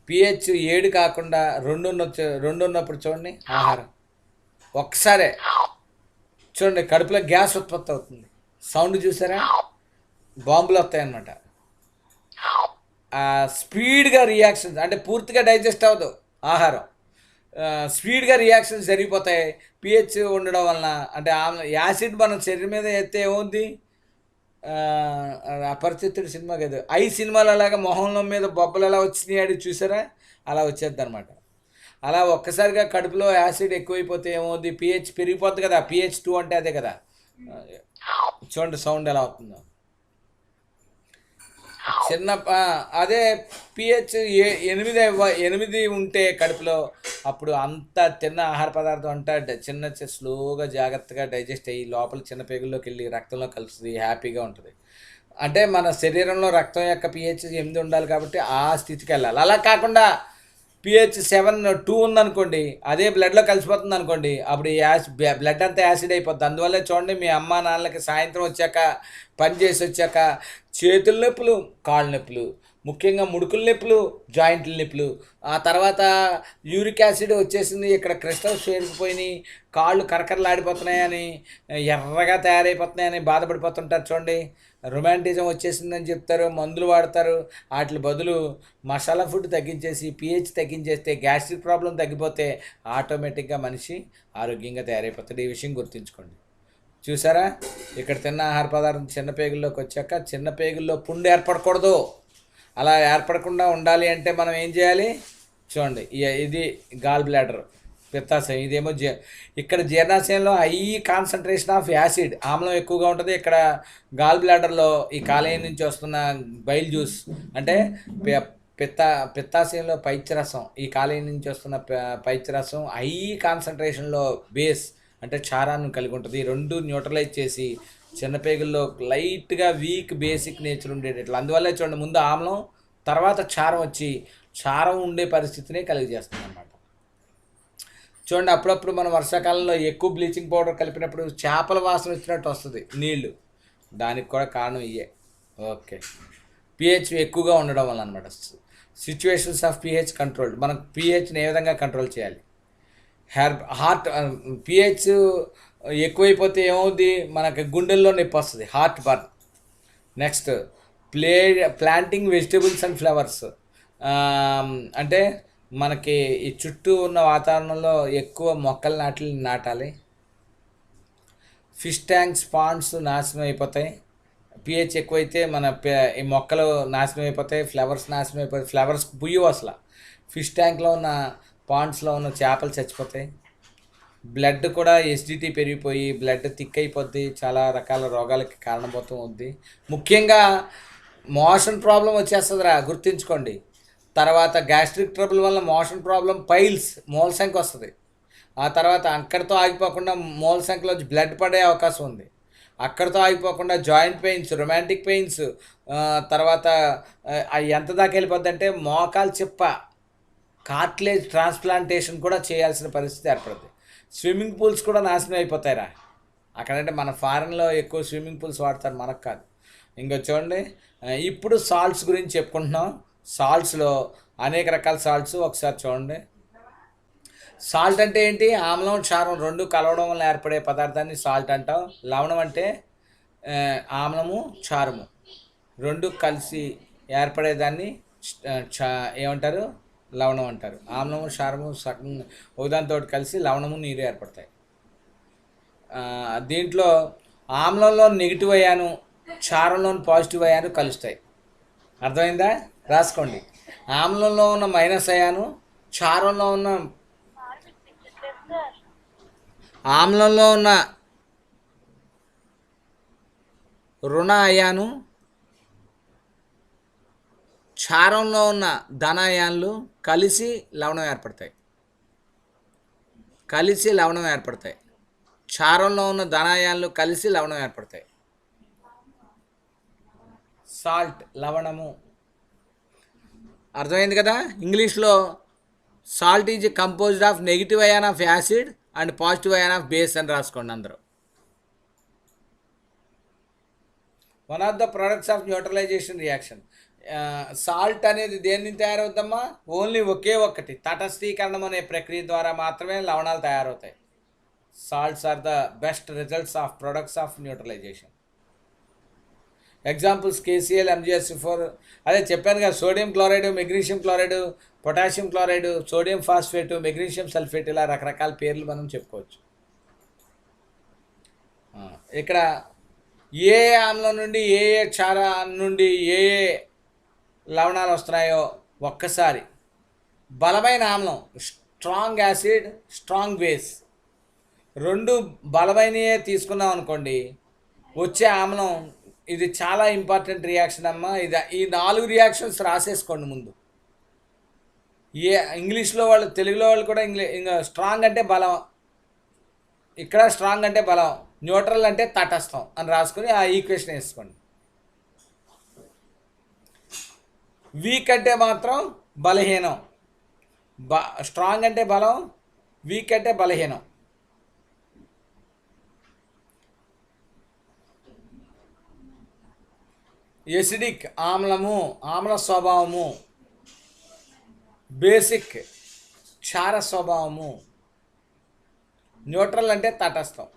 pH 7 కాకుండా 2 ఉన్నప్పుడు చూడండి, ఆహారం ఒక్కసారే చూడండి కడుపులో గ్యాస్ ఉత్పత్తి అవుతుంది. సౌండ్ చూసారా? బాంబులు వస్తాయి అన్నమాట. స్పీడ్గా రియాక్షన్స్, అంటే పూర్తిగా డైజెస్ట్ అవ్వదు ఆహారం, స్పీడ్గా రియాక్షన్స్ జరిగిపోతాయి pH ఉండడం వలన. అంటే యాసిడ్ మన శరీరం మీద ఎత్తే ఏముంది? అపరిచితుడు సినిమా కదా, ఐ సినిమాలు అలాగా మొహంలో మీద బొబ్బలు ఎలా వచ్చినాయి అడి చూసారా? అలా వచ్చేద్ది అనమాట. అలా ఒక్కసారిగా కడుపులో యాసిడ్ ఎక్కువైపోతే ఏమవుద్ది? pH పెరిగిపోద్ది కదా, pH 2 అంటే అదే కదా. చూడండి సౌండ్ ఎలా అవుతుందో. అదే పిహెచ్ 8 ఉంటే కడుపులో అప్పుడు అంత తిన్న ఆహార పదార్థం అంతా స్లోగా జాగ్రత్తగా డైజెస్ట్ అయ్యి లోపల చిన్న పేగుల్లోకి వెళ్ళి రక్తంలో కలుస్తుంది, హ్యాపీగా ఉంటుంది. అంటే మన శరీరంలో రక్తం యొక్క పిహెచ్ 8 ఉండాలి కాబట్టి ఆ స్థితికి వెళ్ళాలి. అలా కాకుండా పిహెచ్ 2 ఉందనుకోండి, అదే బ్లడ్లో కలిసిపోతుంది అనుకోండి, అప్పుడు బ్లడ్ అంతా యాసిడ్ అయిపోద్ది. అందువల్లే చూడండి, మీ అమ్మ నాన్నలకి సాయంత్రం వచ్చాక, పని చేసి వచ్చాక చేతుల నొప్పులు, కాళ్ళ నొప్పులు, ముఖ్యంగా ముడుకుల నొప్పులు, జాయింట్ల నొప్పులు, ఆ తర్వాత యూరిక్ యాసిడ్ వచ్చేసింది, ఇక్కడ క్రిస్టల్స్ చేరిపోయినాయి, కాళ్ళు కరకరలాడిపోతున్నాయని, ఎర్రగా తయారైపోతున్నాయని బాధపడిపోతుంటారు చూడండి. రొమాంటిజం వచ్చేసిందని చెప్తారు, మందులు వాడతారు. వాటి బదులు మసాలా ఫుడ్ తగ్గించేసి పిహెచ్ తగ్గించేస్తే గ్యాస్ట్రిక్ ప్రాబ్లం తగ్గిపోతే ఆటోమేటిక్గా మనిషి ఆరోగ్యంగా తయారైపోతాడు. ఈ విషయం గుర్తుంచుకోండి. చూసారా, ఇక్కడ తిన్న ఆహార పదార్థం చిన్న పేగుల్లోకి వచ్చాక చిన్న పేగుల్లో పుండు ఏర్పడకూడదు. అలా ఏర్పడకుండా ఉండాలి అంటే మనం ఏం చేయాలి చూడండి. ఇది గాల్ బ్లాడర్, పిత్తాశయం. ఇదేమో ఇక్కడ జీర్ణాశయంలో హై కాన్సన్ట్రేషన్ ఆఫ్ యాసిడ్, ఆమ్లం ఎక్కువగా ఉంటుంది. ఇక్కడ గాల్ బ్లాడర్లో ఈ కాలేయం నుంచి వస్తున్న బైల్ జ్యూస్ అంటే పిత్తాశయంలో పైత్యరసం, ఈ కాలేయం నుంచి వస్తున్న పైత్యరసం హై కాన్సన్ట్రేషన్లో బేస్ అంటే క్షారాన్ని కలిగి ఉంటుంది. ఈ రెండు న్యూట్రలైజ్ చేసి చిన్నపేగుల్లో లైట్గా వీక్ బేసిక్ నేచర్ ఉండేటట్లు. అందువల్లే చూడండి, ముందు ఆమ్లం తర్వాత క్షారం వచ్చి క్షారం ఉండే పరిస్థితిని కలిగజేస్తుంది అన్నమాట. చూడండి, అప్పుడప్పుడు మనం వర్షాకాలంలో ఎక్కువ బ్లీచింగ్ పౌడర్ కలిపినప్పుడు చేపల వాసన వచ్చినట్టు వస్తుంది నీళ్ళు. దానికి కూడా కారణం ఇయ్యే. ఓకే, పిహెచ్ ఎక్కువగా ఉండడం వల్ల అనమాట. Situations of pH control. మనం పిహెచ్ని ఏ విధంగా కంట్రోల్ చేయాలి? హార్ట్ పిహెచ్ ఎక్కువైపోతే ఏమవుద్ది, మనకి గుండెల్లో నొప్పి వస్తుంది, heart burn. Next planting vegetables and flowers. అంటే మనకి ఈ చుట్టూ ఉన్న వాతావరణంలో ఎక్కువ మొక్కలు నాటాలి. ఫిష్ ట్యాంక్స్, పాండ్స్ నాశనం అయిపోతాయి. పిహెచ్ ఎక్కువైతే మన ఈ మొక్కలు నాశనం అయిపోతాయి, ఫ్లవర్స్ నాశనం అయిపోతాయి. ఫ్లవర్స్ పుయ్యవు అసలు. ఫిష్ ట్యాంక్లో ఉన్న పాండ్స్లో ఉన్న చేపలు చచ్చిపోతాయి. బ్లడ్ కూడా ఎసిడిటీ పెరిగిపోయి బ్లడ్ థిక్ అయిపోద్ది, చాలా రకాల రోగాలకి కారణమవుతూ ఉంది. ముఖ్యంగా మోషన్ ప్రాబ్లం వచ్చేస్తుందిరా, గుర్తుంచుకోండి. తర్వాత గ్యాస్ట్రిక్ ట్రబుల్ వల్ల మోషన్ ప్రాబ్లం, పైల్స్, మూల సంఖ్య వస్తుంది. ఆ తర్వాత అక్కడితో ఆగిపోకుండా మూల సంఖ్యలో బ్లడ్ పడే అవకాశం ఉంది. అక్కడితో ఆగిపోకుండా జాయింట్ పెయిన్స్, రొమాంటిక్ పెయిన్స్, తర్వాత ఎంత దాకా వెళ్ళిపోద్ది అంటే మోకాలు చిప్ప, కార్టిలేజ్ ట్రాన్స్ప్లాంటేషన్ కూడా చేయాల్సిన పరిస్థితి ఏర్పడుతుంది. స్విమ్మింగ్ పూల్స్ కూడా నాశనం అయిపోతాయిరా. అక్కడంటే మన ఫారెన్లో ఎక్కువ స్విమ్మింగ్ పూల్స్ వాడతారు, మనకు కాదు. ఇంకా చూడండి, ఇప్పుడు సాల్ట్స్ గురించి చెప్పుకుంటున్నాం. సాల్ట్స్లో అనేక రకాల సాల్ట్స్ ఒకసారి చూడండి. సాల్ట్ అంటే ఏంటి? ఆమ్లం, క్షారం రెండు కలవడం వల్ల ఏర్పడే పదార్థాన్ని సాల్ట్ అంటాం. లవణం అంటే ఆమ్లము, క్షారము రెండు కలిసి ఏర్పడేదాన్ని ఏమంటారు? లవణం అంటారు. ఆమ్లము, క్షారము సగం ఒకదానితో కలిసి లవణము, నీరు ఏర్పడతాయి. దీంట్లో ఆమ్లంలో నెగిటివ్ అయాను, క్షారంలోని పాజిటివ్ అయాను కలుస్తాయి. అర్థమైందా? రాసుకోండి. ఆమ్లంలో ఉన్న మైనస్ అయాను, క్షారంలో ఉన్న ఆమ్లంలో ఉన్న రుణ అయాను, క్షారంలో ఉన్న ధన అయాన్లు కలిసి లవణం ఏర్పడతాయి. క్షారంలో ఉన్న ధనాయాన్లు కలిసి లవణం ఏర్పడతాయి. సాల్ట్, లవణము. అర్థమైంది కదా? ఇంగ్లీష్లో salt is composed of negative ion of acid and positive ion of base అని రాసుకోండి అందరూ. One of the products of neutralization reaction. Salt అనేది దేని నుంచి తయారవుతామా? ఓన్లీ ఒకే ఒక్కటి, తటస్థీకరణం అనే ప్రక్రియ ద్వారా మాత్రమే లవణాలు తయారవుతాయి. Salts are the best results of products of neutralization. Examples KCl, MgSO4. అదే చెప్పాను కదా, sodium chloride, magnesium chloride, potassium chloride, sodium phosphate, magnesium sulphate, ఇలా రకరకాల పేర్లు మనం చెప్పుకోవచ్చు. ఇక్కడ ఏ ఆమ్లం నుండి ఏ క్షారం నుండి ఏ లవణాలు వస్తున్నాయో ఒక్కసారి. బలమైన ఆమ్లం, స్ట్రాంగ్ యాసిడ్, స్ట్రాంగ్ బేస్, రెండు బలమైనయే తీసుకున్నాం అనుకోండి, వచ్చే ఆమ్లం. ఇది చాలా ఇంపార్టెంట్ రియాక్షన్ అమ్మా. ఈ 4 రియాక్షన్స్ రాసేసుకోండి ముందు. ఏ ఇంగ్లీష్లో వాళ్ళు, తెలుగులో వాళ్ళు కూడా ఇంకా స్ట్రాంగ్ అంటే బలం, ఇక్కడ స్ట్రాంగ్ అంటే బలం, న్యూట్రల్ అంటే తటస్థం అని రాసుకుని ఆ ఈక్వేషన్ వేసుకోండి. వీక్ అంటే మాత్రం బలహీనం, స్ట్రాంగ్ అంటే బలం, వీక్ అంటే బలహీనం. ఎసిడిక్ ఆమ్లము, ఆమ్ల స్వభావము. బేసిక్ క్షార స్వభావము. న్యూట్రల్ అంటే తటస్థం.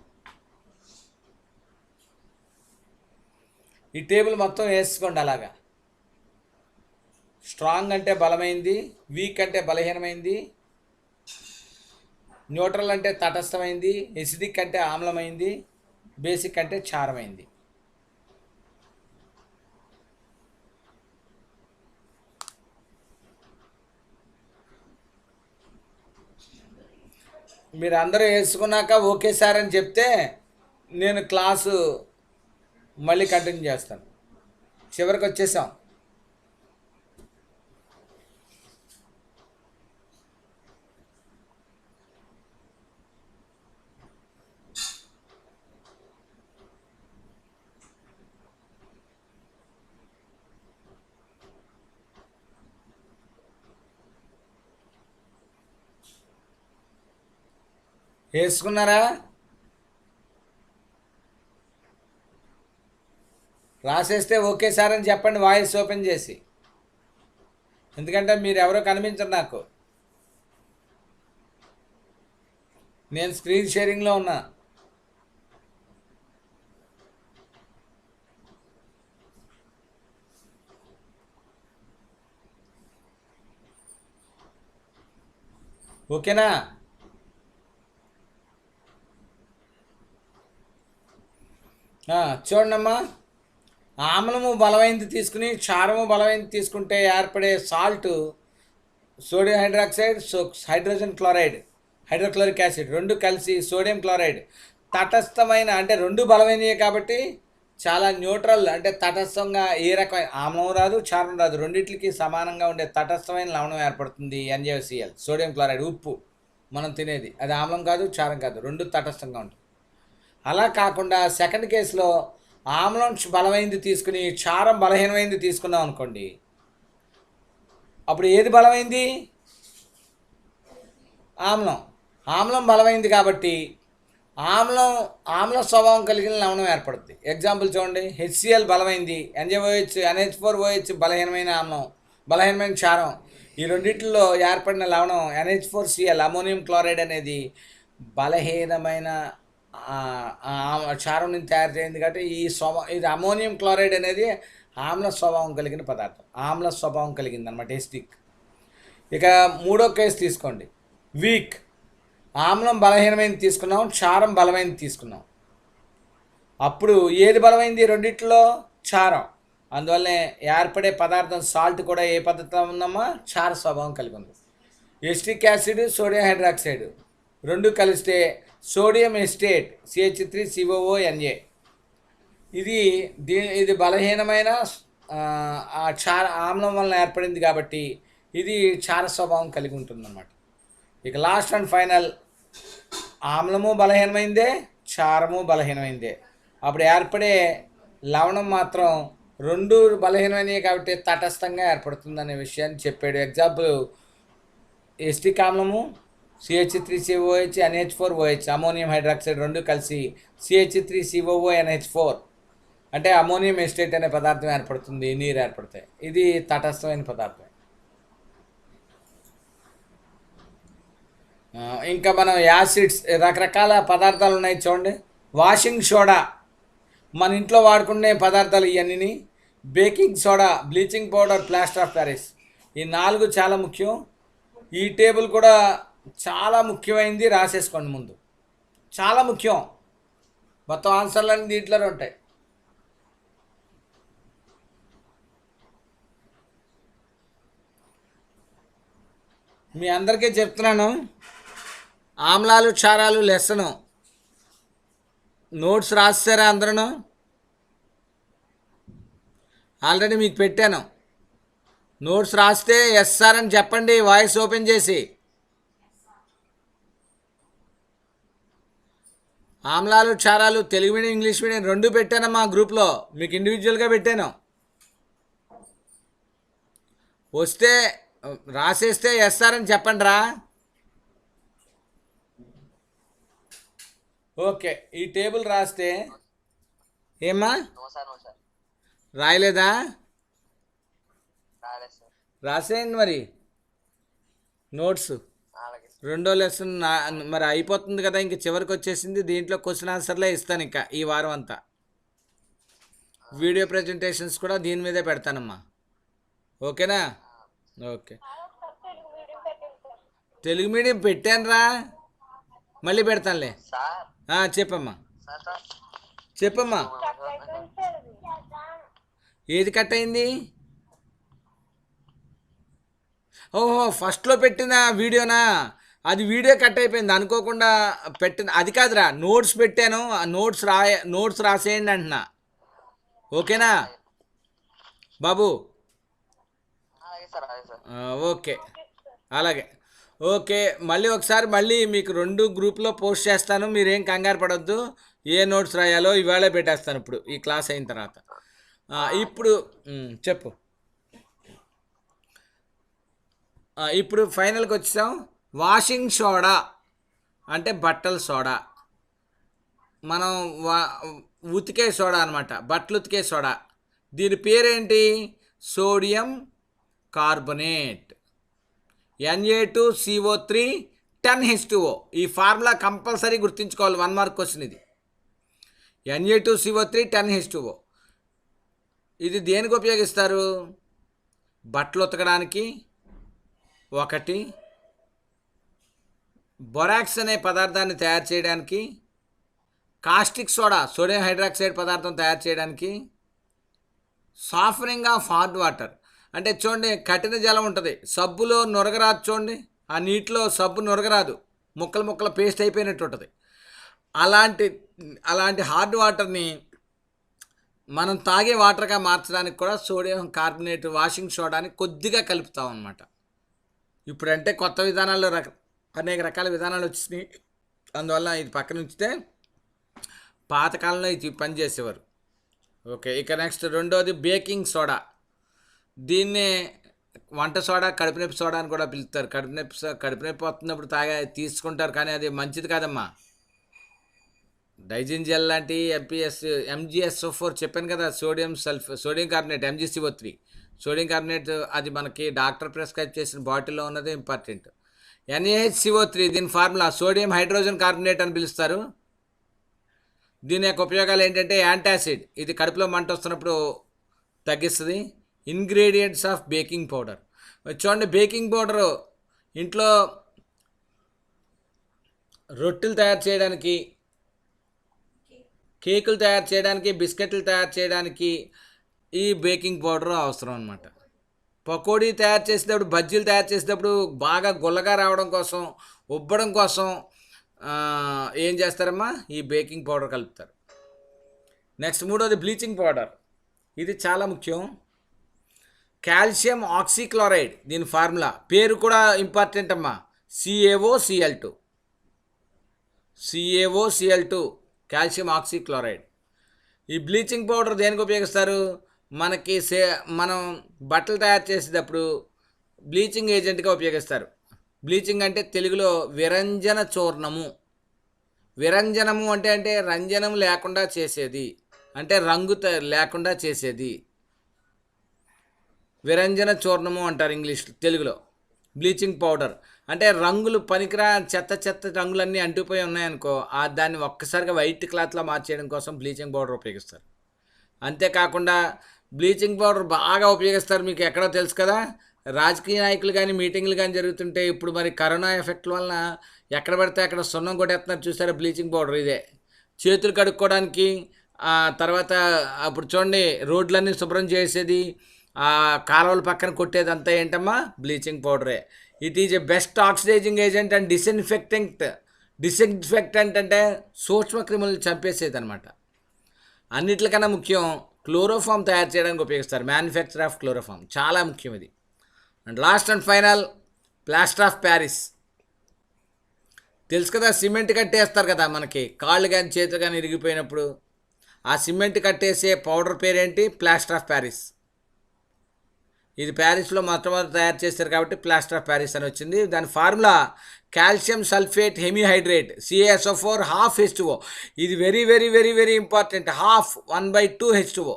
ఈ టేబుల్ మొత్తం వేసుకోండి అలాగా. స్ట్రాంగ్ అంటే బలమైంది, వీక్ అంటే బలహీనమైంది, న్యూట్రల్ అంటే తటస్థమైంది, ఎసిడిక్ అంటే ఆమ్లమైంది, బేసిక్ అంటే క్షారమైంది. మీరు అందరూ వేసుకున్నాక ఓకే సార్ అని చెప్తే నేను క్లాసు మళ్ళీ కంటిన్యూ చేస్తాను. చివరికి వచ్చేసాం. వేసుకున్నారా? రాసేస్తే ఓకే సార్ అని చెప్పండి వాయిస్ ఓపెన్ చేసి, ఎందుకంటే మీరు ఎవరో కనిపించరు నాకు. నేను స్క్రీన్ షేరింగ్లో ఉన్నా. ఓకేనా? చూడండమ్మా, ఆమ్లము బలమైనది తీసుకుని క్షారము బలమైనది తీసుకుంటే ఏర్పడే salt sodium hydroxide, hydrogen chloride, hydrochloric acid రెండు కలిసి సోడియం క్లోరైడ్. తటస్థమైన అంటే రెండు బలమైనవి కాబట్టి చాలా న్యూట్రల్ అంటే తటస్థంగా ఏ రకమైన ఆమ్లం రాదు, క్షారం రాదు, రెండింటికి సమానంగా ఉండే తటస్థమైన లవణం ఏర్పడుతుంది NaCl, సోడియం క్లోరైడ్. ఉప్పు మనం తినేది అది ఆమ్లం కాదు, క్షారం కాదు, రెండు తటస్థంగా ఉంటుంది. అలా కాకుండా సెకండ్ కేసులో ఆమ్లం బలమైంది తీసుకుని క్షారం బలహీనమైంది తీసుకున్నాం అనుకోండి, అప్పుడు ఏది బలమైంది? ఆమ్లం. ఆమ్లం బలమైంది కాబట్టి ఆమ్ల స్వభావం కలిగిన లవణం ఏర్పడుతుంది. ఎగ్జాంపుల్ చూడండి, HCl బలమైంది, NH4OH బలహీనమైన ఆమ్లం, బలహీనమైన క్షారం. ఈ రెండింటిలో ఏర్పడిన లవణం NH4Cl, అమోనియం క్లోరైడ్ అనేది బలహీనమైన క్షారం నుంచి తయారు చేయింది కాబట్టి ఇది అమోనియం క్లోరైడ్ అనేది ఆమ్ల స్వభావం కలిగిన పదార్థం, ఆమ్ల స్వభావం కలిగింది అనమాట, ఎసిడిక్. ఇక మూడో కేసు తీసుకోండి, వీక్. ఆమ్లం బలహీనమైనది తీసుకున్నాం, క్షారం బలమైనది తీసుకున్నాం. అప్పుడు ఏది బలమైంది రెండిట్లో? క్షారం. అందువల్లనే ఏర్పడే పదార్థం సాల్ట్ కూడా ఏ పద్ధతిలో ఉందమ్మా? క్షార స్వభావం కలిగి ఉంది. ఎసిటిక్ యాసిడ్, సోడియం హైడ్రాక్సైడ్ రెండు కలిస్తే సోడియం ఎస్టేట్ CH3COONA. ఇది బలహీనమైన ఆమ్లం వలన ఏర్పడింది కాబట్టి ఇది క్షార స్వభావం కలిగి ఉంటుందన్నమాట. ఇక లాస్ట్ అండ్ ఫైనల్, ఆమ్లము బలహీనమైందే, క్షారము బలహీనమైందే. అప్పుడు ఏర్పడే లవణం మాత్రం రెండు బలహీనమైనవి కాబట్టి తటస్థంగా ఏర్పడుతుందనే విషయాన్ని చెప్పాడు. ఎగ్జాంపుల్, ఎసిటిక్ ఆమ్లము CH3COOH, NH4OH, అమోనియం హైడ్రాక్సైడ్ రెండు కలిసి CH3COONH4 అంటే అమోనియం ఎస్టేట్ అనే పదార్థం ఏర్పడుతుంది, నీరు ఏర్పడతాయి. ఇది తటస్థమైన పదార్థం. ఇంకా మనం యాసిడ్స్, రకరకాల పదార్థాలు ఉన్నాయి చూడండి. వాషింగ్ సోడా మన ఇంట్లో వాడుకునే పదార్థాలు ఇవన్నీ. Baking soda, bleaching powder, plaster of Paris, ఈ 4 చాలా ముఖ్యం. ఈ టేబుల్ కూడా చాలా ముఖ్యమైనది, రాసేసుకోండి ముందు. చాలా ముఖ్యం, మొత్తం ఆన్సర్లన్నీ దీంట్లోనే ఉంటాయి. మీ అందరికీ చెప్తున్నాను, ఆమ్లాలు క్షారాలు లెసను నోట్స్ రాస్తారా అందరూ? ఆల్రెడీ మీకు పెట్టాను. నోట్స్ రాస్తే ఎస్ సార్ అని చెప్పండి వాయిస్ ఓపెన్ చేసి. ఆమ్లాలు క్షారాలు తెలుగు మీడియం ఇంగ్లీష్ మీడియం రెండు పెట్టానమ్మా గ్రూప్లో, మీకు ఇండివిజువల్గా పెట్టాను. వస్తే రాసేస్తే ఎస్ సార్ అని చెప్పండి రా. ఓకే, ఈ టేబుల్ రాస్తే ఏమ్మా రాయలేదా? రాసేయండి మరి నోట్స్. రెండో లెసన్ మరి అయిపోతుంది కదా, ఇంక చివరికి వచ్చేసింది. దీంట్లో క్వశ్చన్ ఆన్సర్లే ఇస్తాను ఇంకా ఈ వారం అంతా. వీడియో ప్రజెంటేషన్స్ కూడా దీని మీదే పెడతానమ్మా. ఓకేనా? ఓకే, తెలుగు మీడియం పెట్టాను రా, మళ్ళీ పెడతానులే. చెప్పమ్మా చెప్పమ్మా. ఏది కట్ అయింది? ఓహో, ఫస్ట్లో పెట్టిన వీడియోనా? అది వీడియో కట్ అయిపోయింది అనుకోకుండా పెట్టిన, అది కాదురా, నోట్స్ పెట్టాను. ఆ నోట్స్ రాసేయండి అంటున్నా. ఓకేనా బాబు? ఓకే, అలాగే. ఓకే, మళ్ళీ ఒకసారి మళ్ళీ మీకు రెండు గ్రూప్లో పోస్ట్ చేస్తాను, మీరేం కంగారు పడొద్దు. ఏ నోట్స్ రాయాలో ఇవాళే పెట్టేస్తాను ఇప్పుడు ఈ క్లాస్ అయిన తర్వాత. ఇప్పుడు చెప్పు. ఇప్పుడు ఫైనల్కి వచ్చాం. వాషింగ్ సోడా అంటే బట్టల సోడా, మనం ఉతికే సోడా అనమాట, బట్టలు ఉతికే సోడా. దీని పేరేంటి? Sodium carbonate, Na2CO3 10H2O. ఈ ఫార్ములా కంపల్సరీ గుర్తుంచుకోవాలి, 1 మార్క్ క్వశ్చన్ ఇది. Na2CO3 10H2O. ఇది దేనికి ఉపయోగిస్తారు? బట్టలు ఉతకడానికి ఒకటి, బొరాక్స్ అనే పదార్థాన్ని తయారు చేయడానికి, కాస్టిక్ సోడా సోడియం హైడ్రాక్సైడ్ పదార్థం తయారు చేయడానికి, సాఫ్టనింగ్ ఆఫ్ హార్డ్ వాటర్ అంటే చూడండి కఠిన జలం ఉంటుంది, సబ్బులో నొరగరాదు చూడండి, ఆ నీటిలో సబ్బు నొరగరాదు, ముక్కలు ముక్కలు పేస్ట్ అయిపోయినట్టు ఉంటుంది. అలాంటి హార్డ్ వాటర్ని మనం తాగే వాటర్గా మార్చడానికి కూడా సోడియం కార్బొనేట్ వాషింగ్ సోడాని కొద్దిగా కలుపుతాం అన్నమాట. ఇప్పుడంటే కొత్త విధానాల్లో అనేక రకాల విధానాలు వచ్చినాయి, అందువల్ల ఇది పక్కన ఉంచితే పాతకాలంలో ఇది పనిచేసేవారు. ఓకే, ఇక నెక్స్ట్ రెండోది బేకింగ్ సోడా. దీన్నే వంట సోడా, కడుపు నొప్పి సోడా అని కూడా పిలుస్తారు. కడుపు నొప్పి వస్తున్నప్పుడు తీసుకుంటారు, కానీ అది మంచిది కాదమ్మా. డైజిన్ జెల్ లాంటి MgSO4 చెప్పాను కదా, sodium carbonate MgCO3 sodium carbonate, అది మనకి డాక్టర్ ప్రిస్క్రైబ్ చేసిన బాటిల్లో ఉన్నది ఇంపార్టెంట్. NaHCO3 దీని ఫార్ములా సోడియం హైడ్రోజన్ కార్బొనేట్ అని పిలుస్తారు. దీని యొక్క ఉపయోగాలు ఏంటంటే యాంటాసిడ్, ఇది కడుపులో మంట వస్తున్నప్పుడు తగ్గిస్తుంది. Ingredients of baking powder. చూడండి, బేకింగ్ పౌడరు ఇంట్లో రొట్టెలు తయారు చేయడానికి, కేకులు తయారు చేయడానికి, బిస్కెట్లు తయారు చేయడానికి ఈ బేకింగ్ పౌడర్ అవసరం అన్నమాట. పకోడీ తయారు చేసేటప్పుడు, బజ్జీలు తయారు చేసేటప్పుడు బాగా గుల్లగా రావడం కోసం, ఉబ్బడం కోసం ఏం చేస్తారమ్మా? ఈ బేకింగ్ పౌడర్ కలుపుతారు. నెక్స్ట్ మూడోది బ్లీచింగ్ పౌడర్. ఇది చాలా ముఖ్యం. కాల్షియం ఆక్సీక్లోరైడ్ దీని ఫార్ములా, పేరు కూడా ఇంపార్టెంట్ అమ్మా, CaOCl2 కాల్షియం ఆక్సీక్లోరైడ్. ఈ బ్లీచింగ్ పౌడర్ దేనికి ఉపయోగిస్తారు? మనం బట్టలు తయారు చేసేటప్పుడు బ్లీచింగ్ ఏజెంట్గా ఉపయోగిస్తారు. బ్లీచింగ్ అంటే తెలుగులో విరంజన చూర్ణము. విరంజనము అంటే రంజనం లేకుండా చేసేది, అంటే రంగు లేకుండా చేసేది. విరంజన చూర్ణము అంటారు తెలుగులో. బ్లీచింగ్ పౌడర్ అంటే రంగులు పనికిరా చెత్త రంగులన్నీ అంటుపోయి ఉన్నాయనుకో, దాన్ని ఒక్కసారిగా వైట్ క్లాత్లో మార్చేయడం కోసం బ్లీచింగ్ పౌడర్ ఉపయోగిస్తారు. అంతేకాకుండా బ్లీచింగ్ పౌడర్ బాగా ఉపయోగిస్తారు, మీకు ఎక్కడో తెలుసు కదా, రాజకీయ నాయకులు కానీ మీటింగ్లు కానీ జరుగుతుంటే, ఇప్పుడు మరి కరోనా ఎఫెక్ట్ వలన ఎక్కడ పడితే అక్కడ సున్నం కొట్టేస్తున్నారు చూసారా, బ్లీచింగ్ పౌడర్ ఇదే. చేతులు కడుక్కోవడానికి, తర్వాత అప్పుడు చూడండి రోడ్లన్నీ శుభ్రం చేసేది, కాలువల పక్కన కొట్టేది అంతా ఏంటమ్మా? బ్లీచింగ్ పౌడరే. It is a best oxidising agent and disinfectant అంటే సూక్ష్మ క్రిములను చంపేసేది అనమాట. అన్నిటికన్నా ముఖ్యం క్లోరోఫామ్ తయారు చేయడానికి ఉపయోగిస్తారు. మ్యానుఫ్యాక్చర్ ఆఫ్ క్లోరోఫామ్ చాలా ముఖ్యం ఇది. And last and final plaster of Paris. తెలుసు కదా, సిమెంట్ కట్టేస్తారు కదా మనకి, కాళ్ళు కానీ చేతులు కానీ ఇరిగిపోయినప్పుడు ఆ సిమెంట్ కట్టేసే పౌడర్ పేరేంటి? Plaster of Paris. ఇది ప్యారిస్లో మొట్టమొదటి తయారు చేశారు కాబట్టి ప్లాస్టర్ ఆఫ్ ప్యారిస్ అని వచ్చింది. దాని formula calcium sulphate hemihydrate CaSO4 half H2O. ఇది very very very very important. Half 1/2 H2O,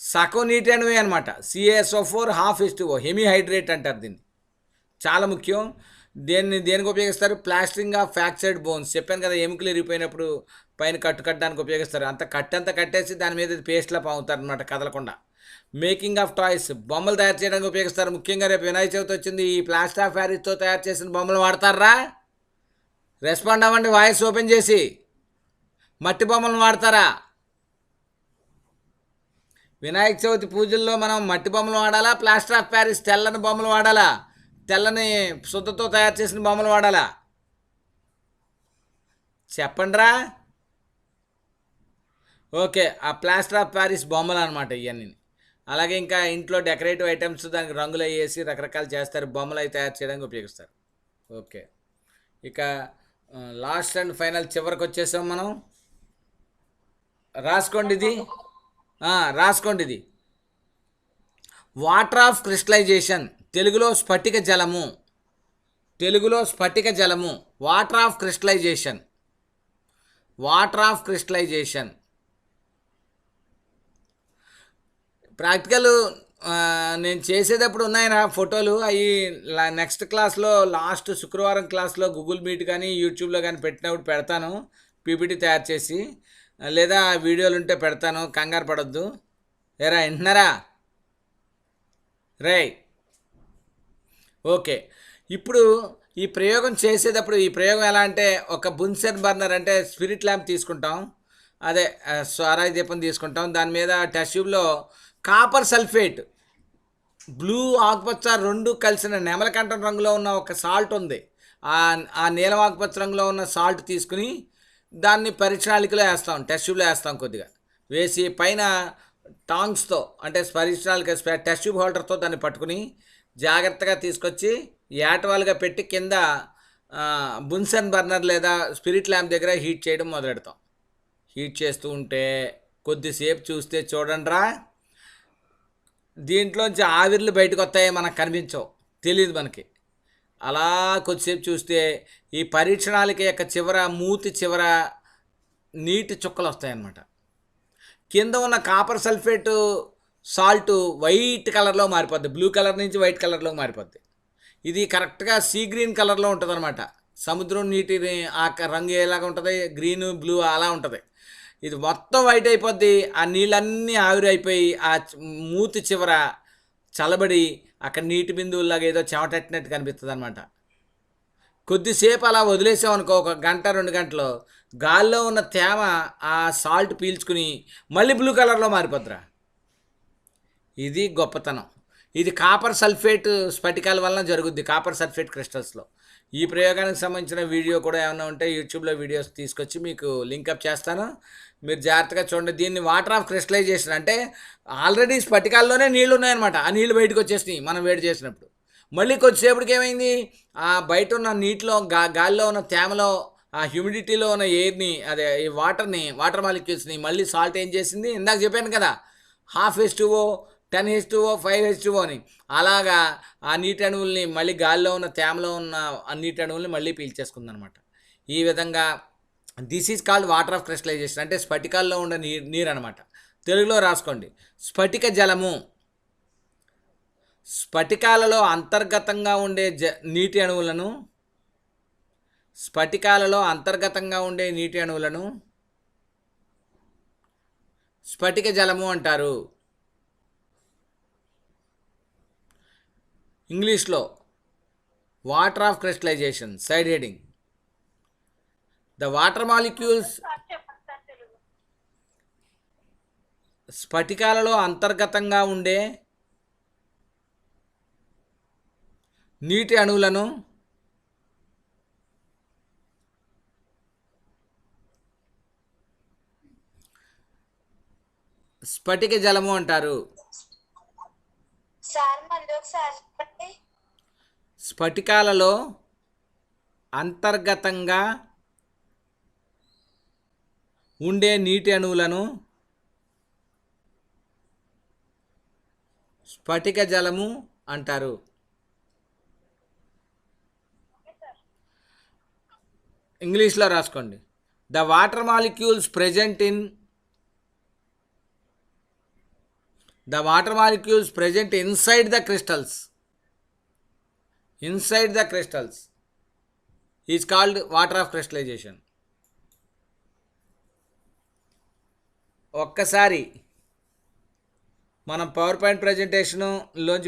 సగం నీటి అణువే అనమాట. CaSO4 హాఫ్ H2O, హెమీహైడ్రేట్ అంటారు దీన్ని. చాలా ముఖ్యం. దేనికి ఉపయోగిస్తారు? Plastering of fractured bones. చెప్పాను కదా, ఎముకలు ఇరిగిపోయినప్పుడు పైన కట్టడానికి ఉపయోగిస్తారు. అంత కట్టేసి దాని మీద పేస్ట్లా పాముతారు అనమాట కదలకుండా. మేకింగ్ ఆఫ్ టాయ్స్, బొమ్మలు తయారు చేయడానికి ఉపయోగిస్తారు. ముఖ్యంగా రేపు వినాయక చవితి వచ్చింది, ఈ ప్లాస్టర్ ఆఫ్ ప్యారిస్తో తయారు చేసిన బొమ్మలు వాడతారా? రెస్పాండ్ అవ్వండి వాయిస్ ఓపెన్ చేసి. మట్టి బొమ్మలను వాడతారా? వినాయక చవితి పూజల్లో మనం మట్టి బొమ్మలు వాడాలా, ప్లాస్టర్ ఆఫ్ ప్యారిస్ తెల్లని బొమ్మలు వాడాలా, తెల్లని శుద్ధతో తయారు చేసిన బొమ్మలు వాడాలా? చెప్పండిరా. ఓకే, ఆ ప్లాస్టర్ ఆఫ్ ప్యారిస్ బొమ్మలు అనమాట ఇవన్నీ. అలాగే ఇంకా ఇంట్లో డెకరేటివ్ ఐటమ్స్ దానికి రంగులు వేసి రకరకాలు చేస్తారు, బొమ్మలు అవి తయారు చేయడానికి ఉపయోగిస్తారు. ఓకే, ఇక లాస్ట్ అండ్ ఫైనల్ చివరికి వచ్చేసాం మనం. రాసుకోండి ఇది, రాసుకోండి ఇది. వాటర్ ఆఫ్ క్రిస్టలైజేషన్, తెలుగులో స్ఫటిక జలము. తెలుగులో స్ఫటిక జలము. Water of crystallisation. Water of crystallisation. Practical నేను చేసేటప్పుడు ఉన్నాయన ఫోటోలు. అవి నెక్స్ట్ క్లాస్లో, లాస్ట్ శుక్రవారం క్లాస్లో గూగుల్ మీట్ కానీ యూట్యూబ్లో కానీ పెట్టినప్పుడు పెడతాను, పీపీటీ తయారు చేసి. లేదా వీడియోలు ఉంటే పెడతాను, కంగారు పడొద్దు. ఏరా వింటున్నారా? రే, ఓకే. ఇప్పుడు ఈ ప్రయోగం చేసేటప్పుడు, ఈ ప్రయోగం ఎలా అంటే, ఒక బున్సెన్ బర్నర్ అంటే స్పిరిట్ ల్యాంప్ తీసుకుంటాం, అదే సారాయి దీపం తీసుకుంటాం. దాని మీద టెస్ట్ ట్యూబ్లో కాపర్ సల్ఫేట్, బ్లూ ఆకుపచ్చ రెండు కలిసిన నెమలకంఠం రంగులో ఉన్న ఒక సాల్ట్ ఉంది. ఆ నీలం ఆకుపచ్చ రంగులో ఉన్న సాల్ట్ తీసుకుని దాన్ని పరీక్షణాళికలో వేస్తాం, టెస్ట్ ట్యూబ్లో వేస్తాం. కొద్దిగా వేసి పైన టాంగ్స్తో, అంటే పరీక్షణాళిక టెస్ట్ ట్యూబ్ హోల్డర్తో దాన్ని పట్టుకుని జాగ్రత్తగా తీసుకొచ్చి ఏటవాలుగా పెట్టి కింద బున్సన్ బర్నర్ లేదా స్పిరిట్ ల్యాంప్ దగ్గర హీట్ చేయడం మొదలెడతాం. హీట్ చేస్తూ ఉంటే కొద్దిసేపు చూస్తే చూడండిరా, దీంట్లోంచి ఆవిర్లు బయటకు వస్తాయి, మనకు కనిపించవు, తెలియదు మనకి. అలా కొద్దిసేపు చూస్తే ఈ పరీక్షణాళిక యొక్క చివర, మూతి చివర నీటి చుక్కలు వస్తాయన్నమాట. కింద ఉన్న కాపర్ సల్ఫేట్ సాల్ట్ వైట్ కలర్లో మారిపోద్ది, బ్లూ కలర్ నుంచి వైట్ కలర్లో మారిపోద్ది. ఇది కరెక్ట్గా సీ గ్రీన్ కలర్లో ఉంటుంది అనమాట. సముద్రం నీటిని ఆ రంగు ఎలాగ ఉంటుంది, గ్రీను బ్లూ అలా ఉంటుంది. ఇది మొత్తం వైట్ అయిపోద్ది. ఆ నీళ్ళన్నీ ఆవిరి అయిపోయి ఆ మూతి చివర చల్లబడి అక్కడ నీటి బిందువులాగా ఏదో చెమటట్టినట్టు కనిపిస్తుంది అనమాట. కొద్దిసేపు అలా వదిలేసామనుకో, 1-2 గంటలు, గాల్లో ఉన్న తేమ ఆ సాల్ట్ పీల్చుకుని మళ్ళీ బ్లూ కలర్లో మారిపోద్దిరా. ఇది గొప్పతనం. ఇది కాపర్ సల్ఫేట్ స్ఫటికాల వలన జరుగుద్ది, కాపర్ సల్ఫేట్ క్రిస్టల్స్లో. ఈ ప్రయోగానికి సంబంధించిన వీడియో కూడా ఏమైనా ఉంటే యూట్యూబ్లో వీడియోస్ తీసుకొచ్చి మీకు లింకప్ చేస్తాను, మీరు జాగ్రత్తగా చూడండి. దీన్ని వాటర్ ఆఫ్ క్రిస్టలైజేషన్ అంటే, ఆల్రెడీ స్ఫటికాల్లోనే నీళ్ళు ఉన్నాయన్నమాట. ఆ నీళ్ళు బయటకు వచ్చేసినాయి మనం వేడి చేసినప్పుడు. మళ్ళీ కొద్దిసేపటికి ఏమైంది, ఆ బయట ఉన్న నీటిలో గాలిలో ఉన్న తేమలో, ఆ హ్యూమిడిటీలో ఉన్న ఎయిర్ని, అదే ఈ వాటర్ మాలిక్యూల్స్ని మళ్ళీ సాల్ట్ ఏం చేసింది, ఇందాక చెప్పాను కదా, హాఫ్ H2O, 10 H2O, 5 H2O అని. అలాగా ఆ నీటి అణువుల్ని మళ్ళీ గాలిలో ఉన్న తేమలో ఉన్న ఆ నీటి అణువుల్ని మళ్ళీ పీల్చేసుకుందనమాట. ఈ విధంగా this is called water of crystallisation. అంటే స్ఫటికాల్లో ఉండే నీరు అనమాట. తెలుగులో రాసుకోండి, స్ఫటిక జలము. స్ఫటికాలలో అంతర్గతంగా ఉండే నీటి అణువులను, స్ఫటికాలలో అంతర్గతంగా ఉండే నీటి అణువులను స్ఫటిక జలము అంటారు. ఇంగ్లీష్లో water of crystallisation. Side heading, the water molecules. స్ఫటికాలలో అంతర్గతంగా ఉండే నీటి అణువులను స్ఫటిక జలము అంటారు. సార్ మళ్ళీ స్ఫటికాలలో అంతర్గతంగా ఉండే నీటి అణువులను స్ఫటిక జలము అంటారు. ఇంగ్లీష్లో రాసుకోండి. The water molecules present inside the crystals is called water of crystallisation. ఒక్కసారి మనం పవర్ పాయింట్ ప్రజెంటేషన్లోంచి